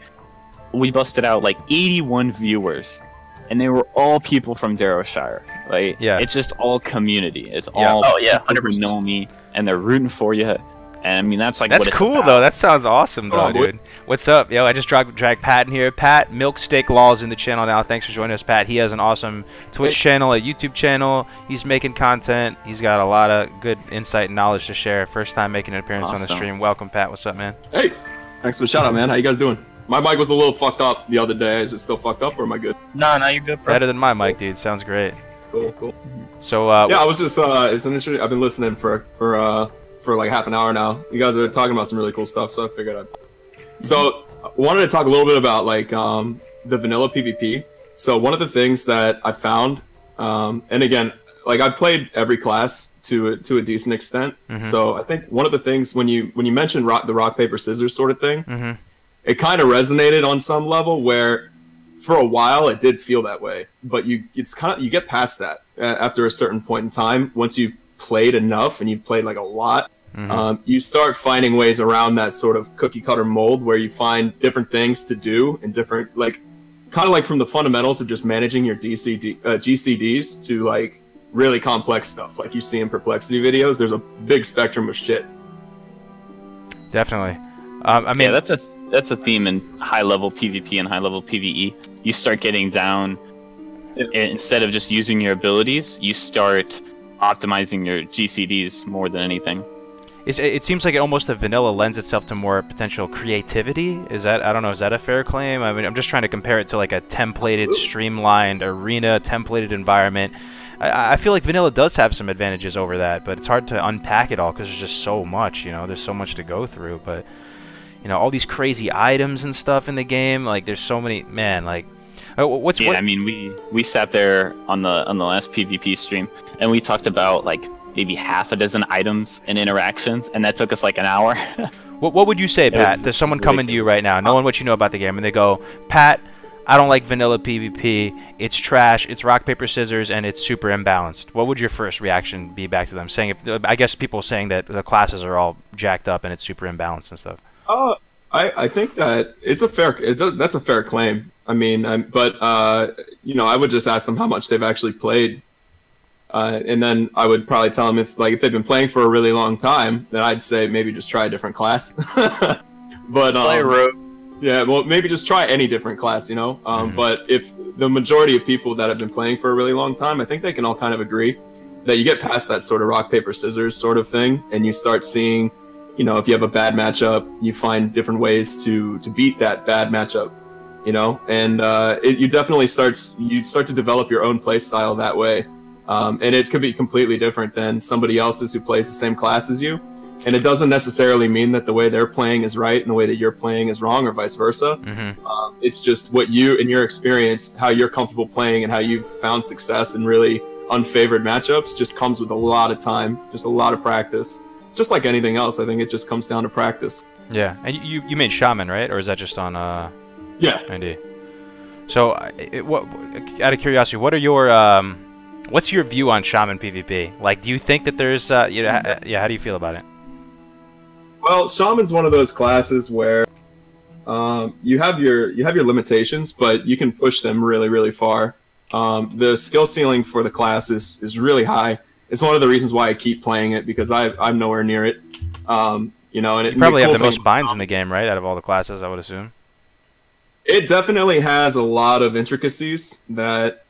we busted out like 81 viewers, and they were all people from Darrowshire. Like, Yeah. it's just all community. It's Yeah. all Oh, yeah, people who 100%. know me, and they're rooting for you. And I mean, that's like That's what it's cool about. though. That sounds awesome though, on, boy. dude. What's up? Yo, I just dragged Pat in here. Pat, Milksteak Laws in the channel now. Thanks for joining us, Pat. He has an awesome Twitch channel, a YouTube channel. He's making content. He's got a lot of good insight and knowledge to share. First time making an appearance on the Awesome. stream. Welcome, Pat. What's up, man? Hey, thanks for the shout out, man. How you guys doing? My mic was a little fucked up the other day. Is it still fucked up or am I good? No, you're good, bro. Better than my mic, dude. Sounds great. Cool, cool. So, Yeah, I was just it's an interesting. I've been listening for like half an hour now. You guys are talking about some really cool stuff, so I figured I'd. So, I wanted to talk a little bit about like the vanilla PvP. So one of the things that I found, and again, like I played every class to a decent extent. So I think one of the things when you mentioned the rock paper scissors sort of thing, it kind of resonated on some level where for a while it did feel that way, but you get past that after a certain point in time. Once you've played enough and you've played like a lot, you start finding ways around that sort of cookie cutter mold where you find different things to do and different, like kind of like from the fundamentals of just managing your GCDs to like really complex stuff like you see in Perplexity videos. There's a big spectrum of shit. definitely. I mean, Yeah, that's a theme in high level PvP and high level PvE. You start getting down, instead of just using your abilities, you start optimizing your GCDs more than anything. it seems like almost the vanilla lends itself to more potential creativity. Is that, I don't know, is that a fair claim? I mean, I'm just trying to compare it to like a templated, streamlined arena, templated environment. I feel like vanilla does have some advantages over that, but it's hard to unpack it all because there's just so much, you know, there's so much to go through. But, you know, all these crazy items and stuff in the game, like there's so many, man, like, Yeah, I mean, we sat there on the last PvP stream, and we talked about like maybe half a dozen items and interactions, and that took us like an hour. What would you say, Pat? There's someone coming to you right now, knowing what you know about the game, and they go, Pat, I don't like vanilla PvP. It's trash. It's rock, paper, scissors, and it's super imbalanced. What would your first reaction be back to them? Saying, I guess people saying that the classes are all jacked up and it's super imbalanced and stuff. I think that it's a fair. That's a fair claim. I mean, but you know, I would just ask them how much they've actually played, and then I would probably tell them if they've been playing for a really long time, then I'd say maybe just try a different class. But Play rogue. yeah, well, maybe just try any different class, you know. But if the majority of people that have been playing for a really long time, I think they can all kind of agree that you get past that sort of rock paper scissors sort of thing, and you start seeing, you know, if you have a bad matchup, you find different ways to beat that bad matchup, you know. And you definitely start to develop your own play style that way, and it could be completely different than somebody else's who plays the same class as you. And it doesn't necessarily mean that the way they're playing is right and the way that you're playing is wrong, or vice versa. It's just what you, in your experience, how you're comfortable playing and how you've found success in really unfavored matchups just comes with a lot of time, just a lot of practice. Just like anything else, I think it just comes down to practice. Yeah, and you made Shaman, right? Or is that just on Yeah. ND? So, out of curiosity, what are your what's your view on Shaman PvP? Like, do you think that there's you know, yeah, how do you feel about it? Well, Shaman's one of those classes where you have your limitations, but you can push them really, really far. The skill ceiling for the class is really high. It's one of the reasons why I keep playing it, because I'm nowhere near it. You know, and You probably have the most binds in the game, right? Out of all the classes, I would assume. It definitely has a lot of intricacies that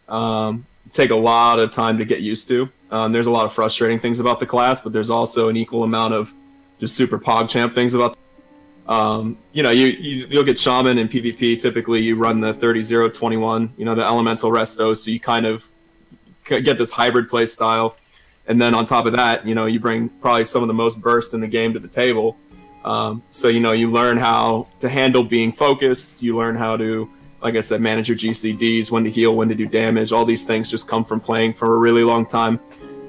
take a lot of time to get used to. There's a lot of frustrating things about the class, but there's also an equal amount of just super PogChamp things about. You know, you'll get Shaman in PvP. Typically, you run the 30-0-21. You know, the elemental restos, so you kind of get this hybrid play style. And then on top of that, you know, you bring probably some of the most burst in the game to the table. So, you know, you learn how to handle being focused. You learn how to, like I said, manage your GCDs, when to heal, when to do damage. All these things just come from playing for a really long time.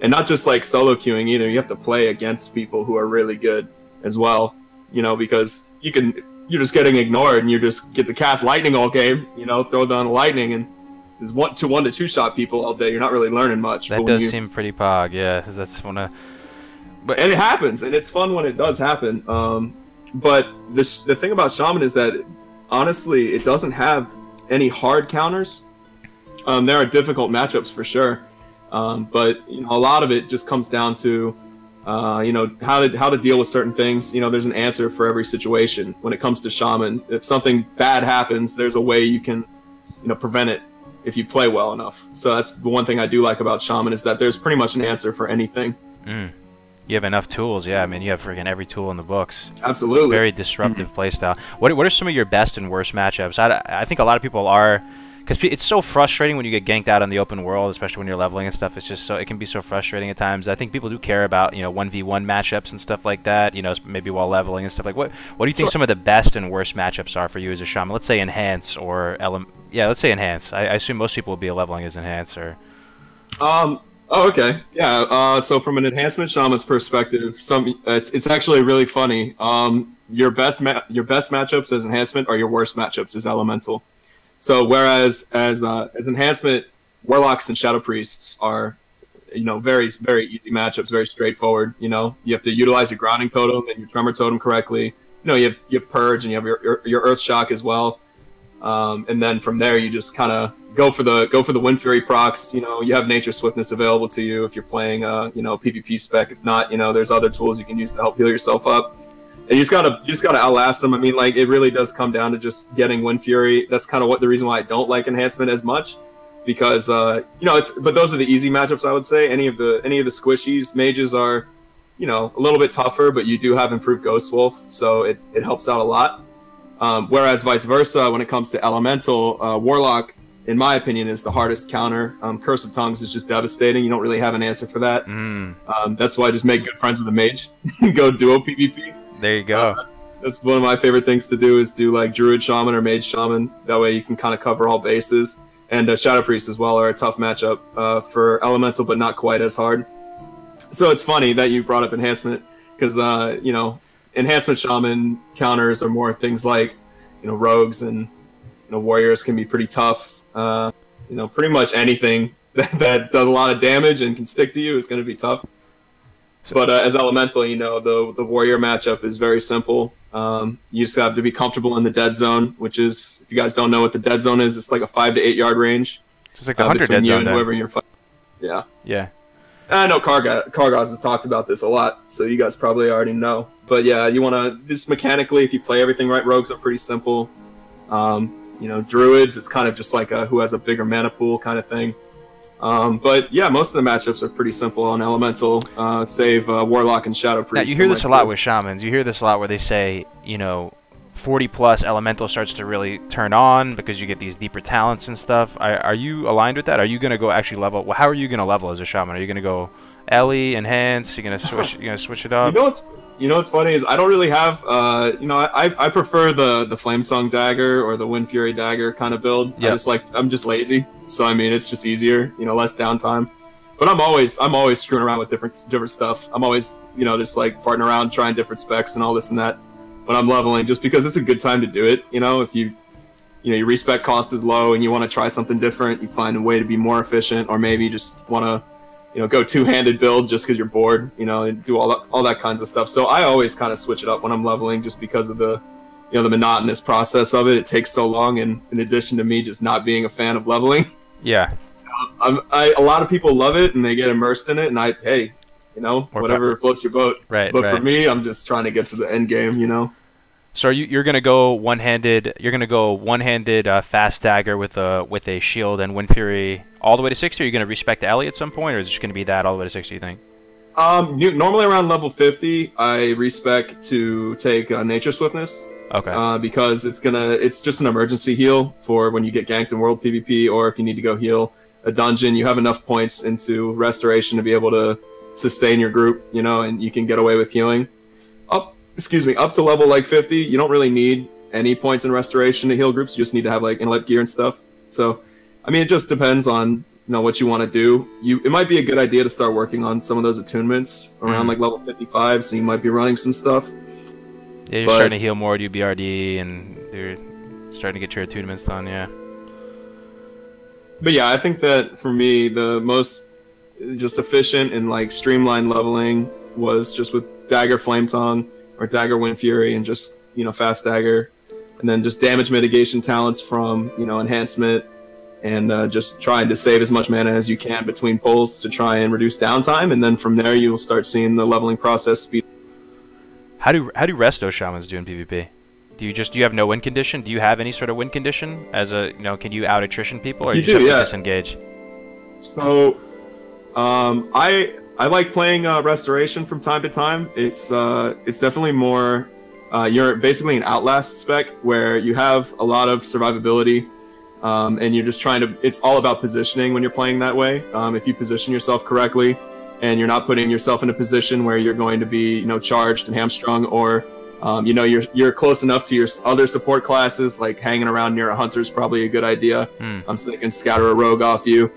And not just like solo queuing either. You have to play against people who are really good as well. You know, because you're just getting ignored and you just get to cast lightning all game, you know, throw down lightning and there's 1 to 2 shot people all day. You're not really learning much. That does seem pretty pog, yeah. That's one of. And it happens, and it's fun when it does happen. But the thing about Shaman is that, honestly, it doesn't have any hard counters. There are difficult matchups for sure, but a lot of it just comes down to how to deal with certain things. There's an answer for every situation when it comes to Shaman. If something bad happens, there's a way you can prevent it if you play well enough. So that's the one thing I do like about Shaman, is that there's pretty much an answer for anything. You have enough tools, yeah. I mean, you have freaking every tool in the books. Absolutely. Very disruptive playstyle. What are some of your best and worst matchups? I think a lot of people are, because it's so frustrating when you get ganked out in the open world, especially when you're leveling and stuff. It's just it can be so frustrating at times. I think people do care about 1v1 matchups and stuff like that. Maybe while leveling and stuff like. What do you think some of the best and worst matchups are for you as a shaman? Let's say enhance or let's say enhance. I assume most people will be leveling as enhance or. Oh, okay. Yeah. So from an enhancement shaman's perspective, it's actually really funny. Your best matchups as enhancement are your worst matchups as elemental. So whereas as enhancement, warlocks and shadow priests are, very very easy matchups, very straightforward. You have to utilize your grounding totem and your tremor totem correctly. You have purge and you have your earth shock as well. And then from there you just kind of go for the Wind Fury procs. You have Nature Swiftness available to you if you're playing PvP spec. If not, there's other tools you can use to help heal yourself up. And you just gotta outlast them. I mean, like, it really does come down to just getting Wind Fury. That's kind of the reason why I don't like enhancement as much, because but those are the easy matchups, I would say. Any of the squishies, mages are a little bit tougher, but you do have improved Ghost Wolf, so it helps out a lot. Whereas vice versa, when it comes to elemental, warlock, in my opinion, is the hardest counter. Curse of Tongues is just devastating. You don't really have an answer for that. That's why I just make good friends with a mage. Go duo PvP. There you go. That's one of my favorite things to do, is do like Druid Shaman or Mage Shaman. That way you can kind of cover all bases. And Shadow Priest as well are a tough matchup for elemental, but not quite as hard. So it's funny that you brought up enhancement, because enhancement shaman counters are more things like rogues and warriors can be pretty tough. Pretty much anything that does a lot of damage and can stick to you is going to be tough. But as elemental, the warrior matchup is very simple. You just have to be comfortable in the dead zone, which is, if you guys don't know what the dead zone is, it's like a 5 to 8 yard range. Just like the hunter dead zone. Whoever you're fighting. Yeah. Yeah. I know Kargaz has talked about this a lot, so you guys probably already know. But yeah, you want to just mechanically, if you play everything right, rogues are pretty simple. Druids, it's kind of just like who has a bigger mana pool kind of thing. But yeah, most of the matchups are pretty simple on elemental, save warlock and shadow priest. Now you hear this a lot with shamans. You hear this a lot where they say 40 plus elemental starts to really turn on because you get these deeper talents and stuff. Are you aligned with that? Are you gonna go actually level? Well, how are you gonna level as a shaman? Are you gonna go Ellie, enhance? You're gonna switch. You're gonna switch it up. What's funny is I don't really have. I prefer the Flame Tongue dagger or the Wind Fury dagger kind of build. Yep. I'm just lazy, so I mean it's just easier. Less downtime. But I'm always screwing around with different stuff. I'm always just like farting around, trying different specs and all this and that when I'm leveling, just because it's a good time to do it. If your respec cost is low and you want to try something different, you find a way to be more efficient, or maybe you just want to go two-handed build just because you're bored, and do all that kinds of stuff. So I always kind of switch it up when I'm leveling, just because of the the monotonous process of it. It takes so long, and in addition to me just not being a fan of leveling. Yeah. A lot of people love it and they get immersed in it, and whatever floats your boat. Right. But for me, I'm just trying to get to the end game. So you're gonna go one-handed. You're gonna go one-handed fast dagger with a shield and Wind Fury all the way to 60. Or are you gonna respect Ellie at some point, or is it just gonna be that all the way to 60? You think? Normally around level 50, I respec to take Nature Swiftness. Okay. Because it's just an emergency heal for when you get ganked in World PvP, or if you need to go heal a dungeon. You have enough points into Restoration to be able to sustain your group, and you can get away with healing. Up to level like 50, you don't really need any points in Restoration to heal groups. You just need to have like inlet gear and stuff. So, I mean, it just depends on what you want to do. It might be a good idea to start working on some of those attunements around like level 55. So you might be running some stuff. Yeah, you're starting to heal more, do BRD, and you're starting to get your attunements done. Yeah. But yeah, I think that for me, the most just efficient and like streamlined leveling was just with Dagger, Flame Tongue, or Dagger Wind Fury and just, you know, fast dagger. And then just damage mitigation talents from, you know, enhancement, and just trying to save as much mana as you can between pulls to try and reduce downtime. And then from there, you'll start seeing the leveling process speed. How do resto shamans do in PvP? Do you have no win condition? Do you have any sort of win condition as a, you know, can you out attrition people, or you just have to disengage? So, I like playing restoration from time to time. It's definitely more. You're basically an Outlast spec where you have a lot of survivability, and you're just trying to. It's all about positioning when you're playing that way. If you position yourself correctly, and you're not putting yourself in a position where you're going to be, you know, charged and hamstrung, or you know, you're close enough to your other support classes, like hanging around near a hunter is probably a good idea. So they can scatter a rogue off you.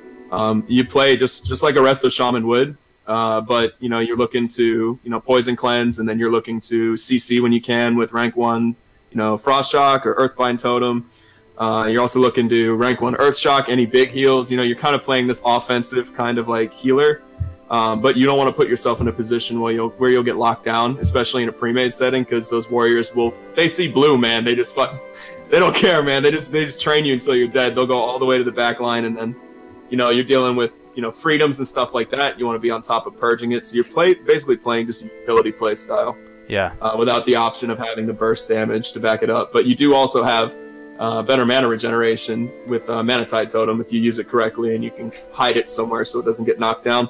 You play just like a resto shaman would. But you know, you're looking to, you know, poison cleanse, and then you're looking to CC when you can with rank 1, you know, frost shock or earthbind totem. You're also looking to rank 1 earth shock, any big heals. You know, you're kind of playing this offensive kind of like healer, but you don't want to put yourself in a position where you'll get locked down, especially in a pre-made setting, because those warriors they see blue, man. They just they don't care, man. They just train you until you're dead. They'll go all the way to the back line, and then, you know, you're dealing with, you know, freedoms and stuff like that. You want to be on top of purging it, so you're basically playing just a utility play style. Yeah. Without the option of having the burst damage to back it up. But you do also have better mana regeneration with Mana Tide Totem if you use it correctly, and you can hide it somewhere so it doesn't get knocked down.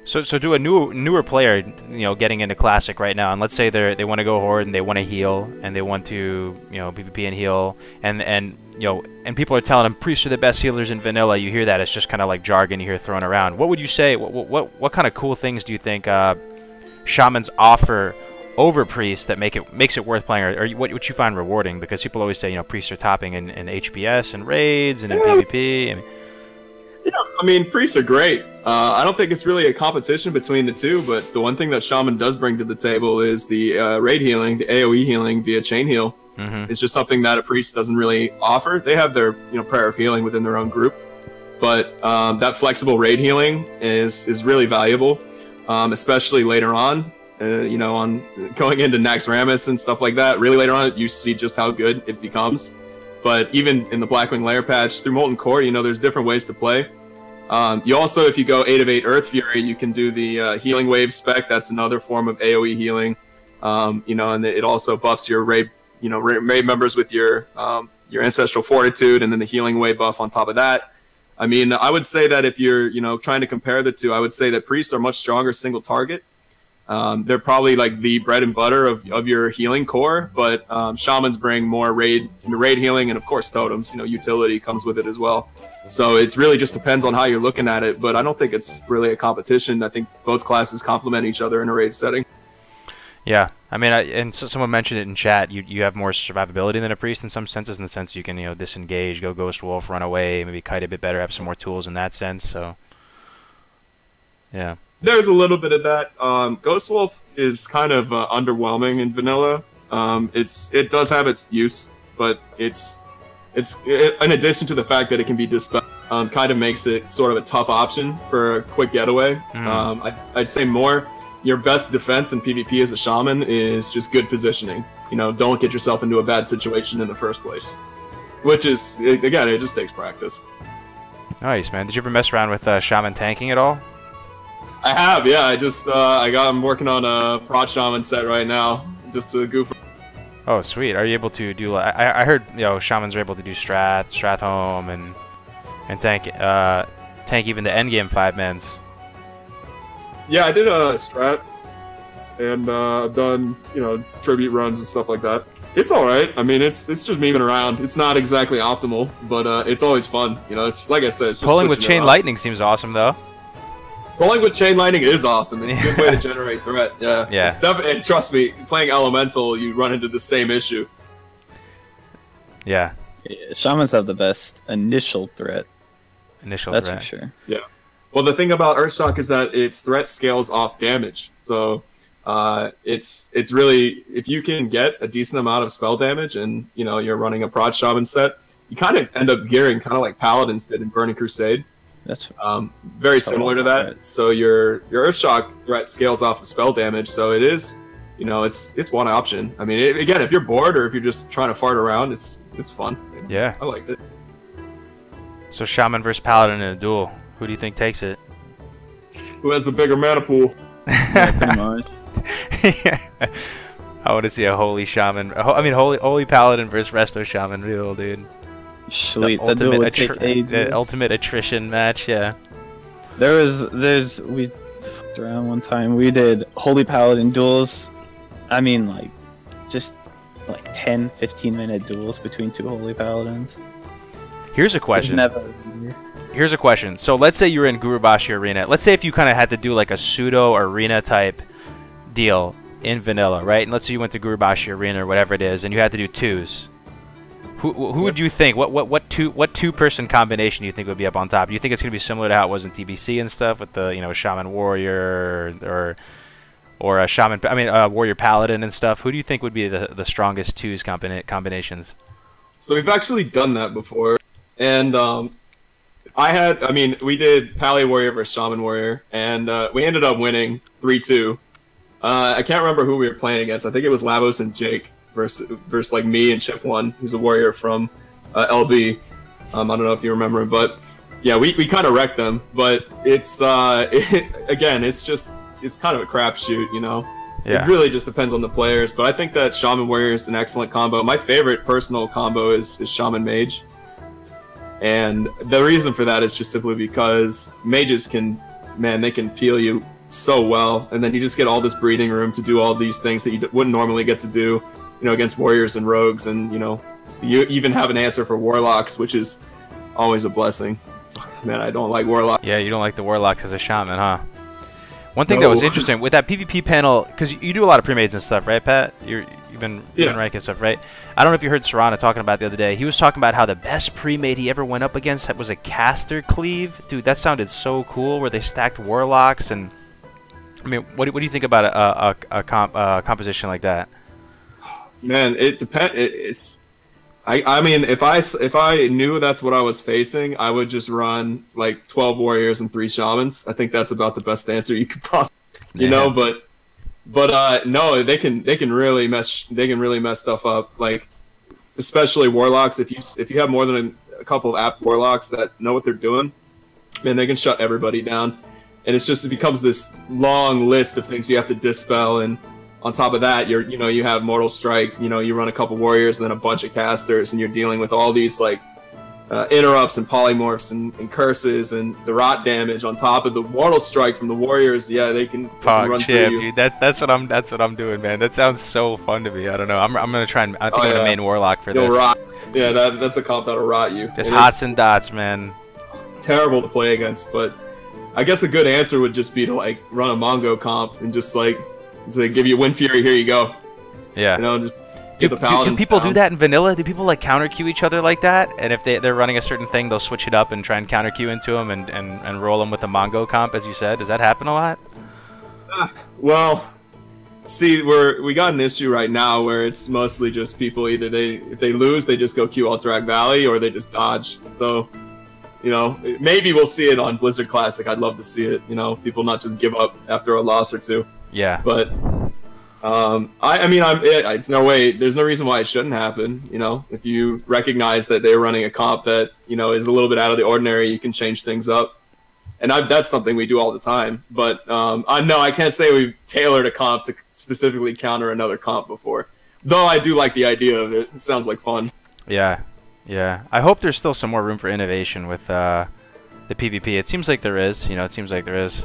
So to a newer player, you know, getting into Classic right now, and let's say they want to go Horde and they want to heal, and they want to, you know, PvP and heal, and you know, and people are telling them priests are the best healers in vanilla. You hear that, it's just kind of like jargon you hear thrown around. What would you say? What kind of cool things do you think shamans offer over priests that makes it worth playing, or what you find rewarding? Because people always say, you know, priests are topping in HPS and raids and in PvP. I mean, yeah, I mean, priests are great. I don't think it's really a competition between the two, but the one thing that shaman does bring to the table is the raid healing, the AoE healing via chain heal. It's just something that a priest doesn't really offer. They have their, you know, prayer of healing within their own group, but that flexible raid healing is really valuable, especially later on. You know, on going into Nax Ramus and stuff like that. Really later on, you see just how good it becomes. But even in the Blackwing Lair patch through Molten Core, you know, there's different ways to play. You also, if you go 8 of 8 Earth Fury, you can do the Healing Wave spec. That's another form of AoE healing. You know, and it also buffs your raid, you know, raid members with your Ancestral Fortitude, and then the Healing Wave buff on top of that. I mean, I would say that if you're, you know, trying to compare the two, I would say that priests are much stronger single target. They're probably like the bread and butter of your healing core, but shamans bring more raid healing, and of course totems, you know, utility comes with it as well. So it's really just depends on how you're looking at it, but I don't think it's really a competition. I think both classes complement each other in a raid setting. Yeah, I mean, and so someone mentioned it in chat. You have more survivability than a priest in some senses, in the sense you can, you know, disengage, go Ghost Wolf, run away, maybe kite a bit better, have some more tools in that sense. So yeah. There's a little bit of that. Ghost Wolf is kind of underwhelming in vanilla. It does have its use, but it's in addition to the fact that it can be dispelled, kind of makes it sort of a tough option for a quick getaway. I'd say more your best defense in PvP as a shaman is just good positioning. You know, don't get yourself into a bad situation in the first place. Which is, again, it just takes practice. Nice, man. Did you ever mess around with shaman tanking at all? I have, yeah. I'm working on a Prot Shaman set right now, just to goof. Oh, sweet. Are you able to do? I heard, you know, shamans are able to do Strath Home, and tank even the endgame 5-mans. Yeah, I did a strat, and I've done, you know, tribute runs and stuff like that. It's all right. I mean, it's just moving around. It's not exactly optimal, but it's always fun. You know, it's like I said, it's just pulling with Chain Lightning seems awesome, though. Pulling with Chain Lightning is awesome. It's a good way to generate threat. Yeah. Yeah. It's definitely, trust me, playing Elemental, you run into the same issue. Yeah. Shamans have the best initial threat. That's for sure. Yeah. Well, the thing about Earthshock is that its threat scales off damage. So it's really, if you can get a decent amount of spell damage and, you know, you're running a Prot Shaman set, you kind of end up gearing kind of like Paladins did in Burning Crusade. That's very similar to that. So your Earthshock threat scales off of spell damage, so it is you know, it's one option. I mean, again, if you're bored or if you're just trying to fart around, it's fun. Yeah. I liked it. So Shaman versus Paladin in a duel. Who do you think takes it? Who has the bigger mana pool? Yeah, pretty much. I want to see a holy Shaman. I mean, holy Paladin versus Resto Shaman duel, dude. Sweet, the duel would take ages. The ultimate attrition match, yeah. We fucked around one time. We did holy Paladin duels. I mean, like, just like 10, 15-minute duels between two holy Paladins. Here's a question. Never. Here's a question. So let's say you're in Gurubashi Arena. Let's say if you kind of had to do like a pseudo arena type deal in vanilla, right? And let's say you went to Gurubashi Arena or whatever it is, and you had to do twos. Who would you think? What two-person combination do you think would be up on top? Do you think it's gonna be similar to how it was in TBC and stuff with the Shaman Warrior or a Shaman? I mean Warrior Paladin and stuff. Who do you think would be the strongest twos combinations? So we've actually done that before, and we did Pally Warrior versus Shaman Warrior, and we ended up winning 3-2. I can't remember who we were playing against. I think it was Lavos and Jake versus like me and Chip One, who's a warrior from LB. I don't know if you remember him, but yeah, we kind of wrecked them. But it's again, it's kind of a crapshoot, you know. Yeah. It really just depends on the players. But I think that Shaman Warrior is an excellent combo. My favorite personal combo is Shaman Mage. And the reason for that is just simply because mages they can peel you so well, and then you just get all this breathing room to do all these things that you wouldn't normally get to do, against warriors and rogues, and you even have an answer for warlocks, which is always a blessing. Man, I don't like warlocks. Yeah, you don't like the warlocks as a shaman, huh? One thing that was interesting with that PvP panel, because you do a lot of pre-mades and stuff, right, Pat? You've been ranking stuff, right? I don't know if you heard Serrana talking about the other day. He was talking about how the best pre-made he ever went up against was a caster cleave. Dude, that sounded so cool, where they stacked warlocks. And I mean, what do you think about a composition like that? Man, it depends. I mean, if I knew that's what I was facing, I would just run like 12 warriors and 3 shamans. I think that's about the best answer you could possibly, But no, they can really mess stuff up. Like, especially warlocks. If you have more than a couple of apt warlocks that know what they're doing, man, they can shut everybody down. And it becomes this long list of things you have to dispel. And on top of that, you have Mortal Strike. You run a couple warriors and then a bunch of casters, and you're dealing with all these like interrupts and polymorphs and curses and the rot damage on top of the Mortal Strike from the warriors. Yeah, they can run through you. Dude, that's what I'm doing, man. That sounds so fun to me. I don't know. I'm gonna try and I'm gonna main warlock for this. Rot. Yeah, that's a comp that'll rot you. Just hots and dots, man. Terrible to play against, but I guess a good answer would just be to like run a Mongo comp and just like give you Wind Fury. Here you go. Yeah. Just get the paladins. Do people down. do that in vanilla? Do people like counter queue each other like that? And if they're running a certain thing, they'll switch it up and try and counter queue into them and roll them with a Mongo comp, as you said. Does that happen a lot? Well, see, we got an issue right now where it's mostly just people either if they lose, they just go queue Alterac Valley, or they just dodge. So, maybe we'll see it on Blizzard Classic. I'd love to see it. People not just give up after a loss or two. Yeah. But there's no way, there's no reason why it shouldn't happen. If you recognize that they're running a comp that is a little bit out of the ordinary, you can change things up, and that's something we do all the time. But I can't say we've tailored a comp to specifically counter another comp before. Though I do like the idea of it. It sounds like fun. Yeah. I hope there's still some more room for innovation with the PvP. It seems like there is. It seems like there is.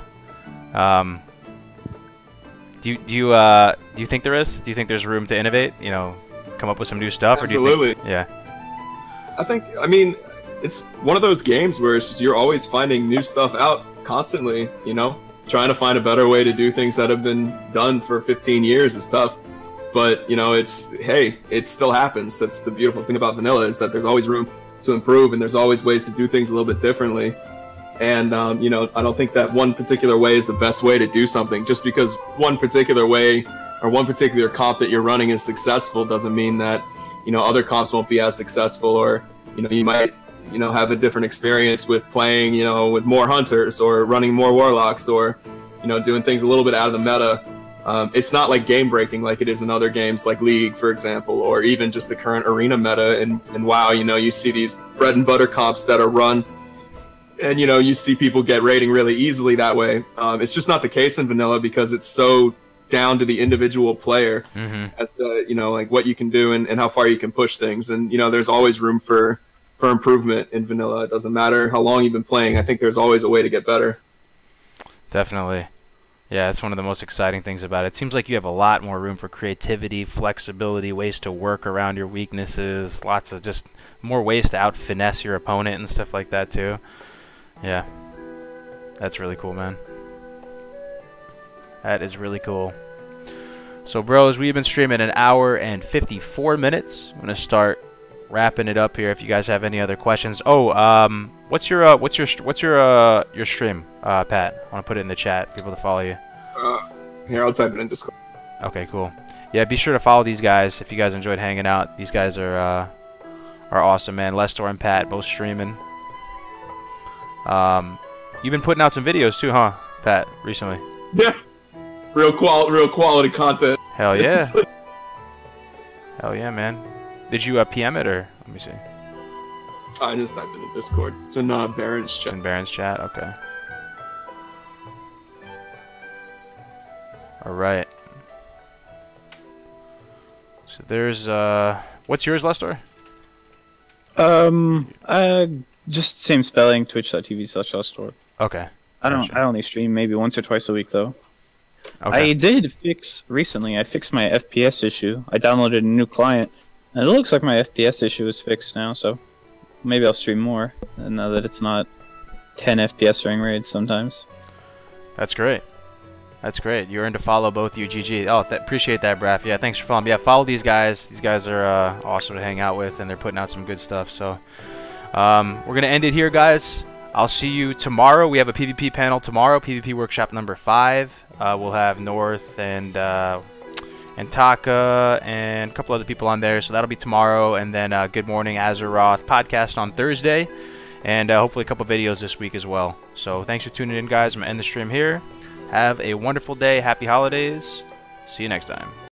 Do you think there is? Do you think there's room to innovate? Come up with some new stuff? Absolutely. Or do you think, yeah. I mean, it's one of those games where it's just, you're always finding new stuff out constantly. Trying to find a better way to do things that have been done for 15 years is tough. But it still happens. That's the beautiful thing about vanilla, is that there's always room to improve, and there's always ways to do things a little bit differently. And, I don't think that one particular way is the best way to do something. Just because one particular way or one particular comp that you're running is successful doesn't mean that, other comps won't be as successful, or, you might, have a different experience with playing, with more hunters or running more warlocks, or, doing things a little bit out of the meta. It's not like game breaking like it is in other games like League, for example, or even just the current arena meta in WoW. You know, you see these bread and butter comps that are run, and you know, you see people get rating really easily that way. It's just not the case in vanilla because it's so down to the individual player as to, you know, like what you can do and how far you can push things. And you know, there's always room for improvement in vanilla. It doesn't matter how long you've been playing. I think there's always a way to get better. Definitely. Yeah, that's one of the most exciting things about it. It seems like you have a lot more room for creativity, flexibility, ways to work around your weaknesses, lots of just more ways to out-finesse your opponent and stuff like that too. Yeah. That's really cool, man. That is really cool. So, bros, we've been streaming an hour and 54 minutes. I'm going to start wrapping it up here if you guys have any other questions. Oh, what's your stream, Pat? I want to put it in the chat, people to follow you. Here, I'll type it in Discord. Okay, cool. Yeah, be sure to follow these guys if you guys enjoyed hanging out. These guys are awesome, man. Lestor and Pat both streaming. You've been putting out some videos too, huh, Pat, recently? Yeah. Real quality content. Hell yeah. Hell yeah, man. Did you PM it, or let me see? I just typed it in Discord. It's in Baron's chat. In Baron's chat, okay. All right. So there's what's yours, Lestor? Just same spelling, twitch.tv/Lestor. Okay. I only stream maybe once or twice a week though. Okay. I did fix recently. I fixed my FPS issue. I downloaded a new client, and it looks like my FPS issue is fixed now. So maybe I'll stream more, and now that it's not 10 FPS during raids sometimes. That's great. That's great. You earned to follow both you, GG. Oh, appreciate that, Braf. Yeah, thanks for following. Yeah, follow these guys. These guys are awesome to hang out with, and they're putting out some good stuff. So we're gonna end it here, guys. I'll see you tomorrow. We have a PvP panel tomorrow, PvP workshop number 5. We'll have North and Taka and a couple other people on there, so that'll be tomorrow. And then Good Morning Azeroth podcast on Thursday, and hopefully a couple videos this week as well. So thanks for tuning in, guys. I'm gonna end the stream here. Have a wonderful day. Happy holidays. See you next time.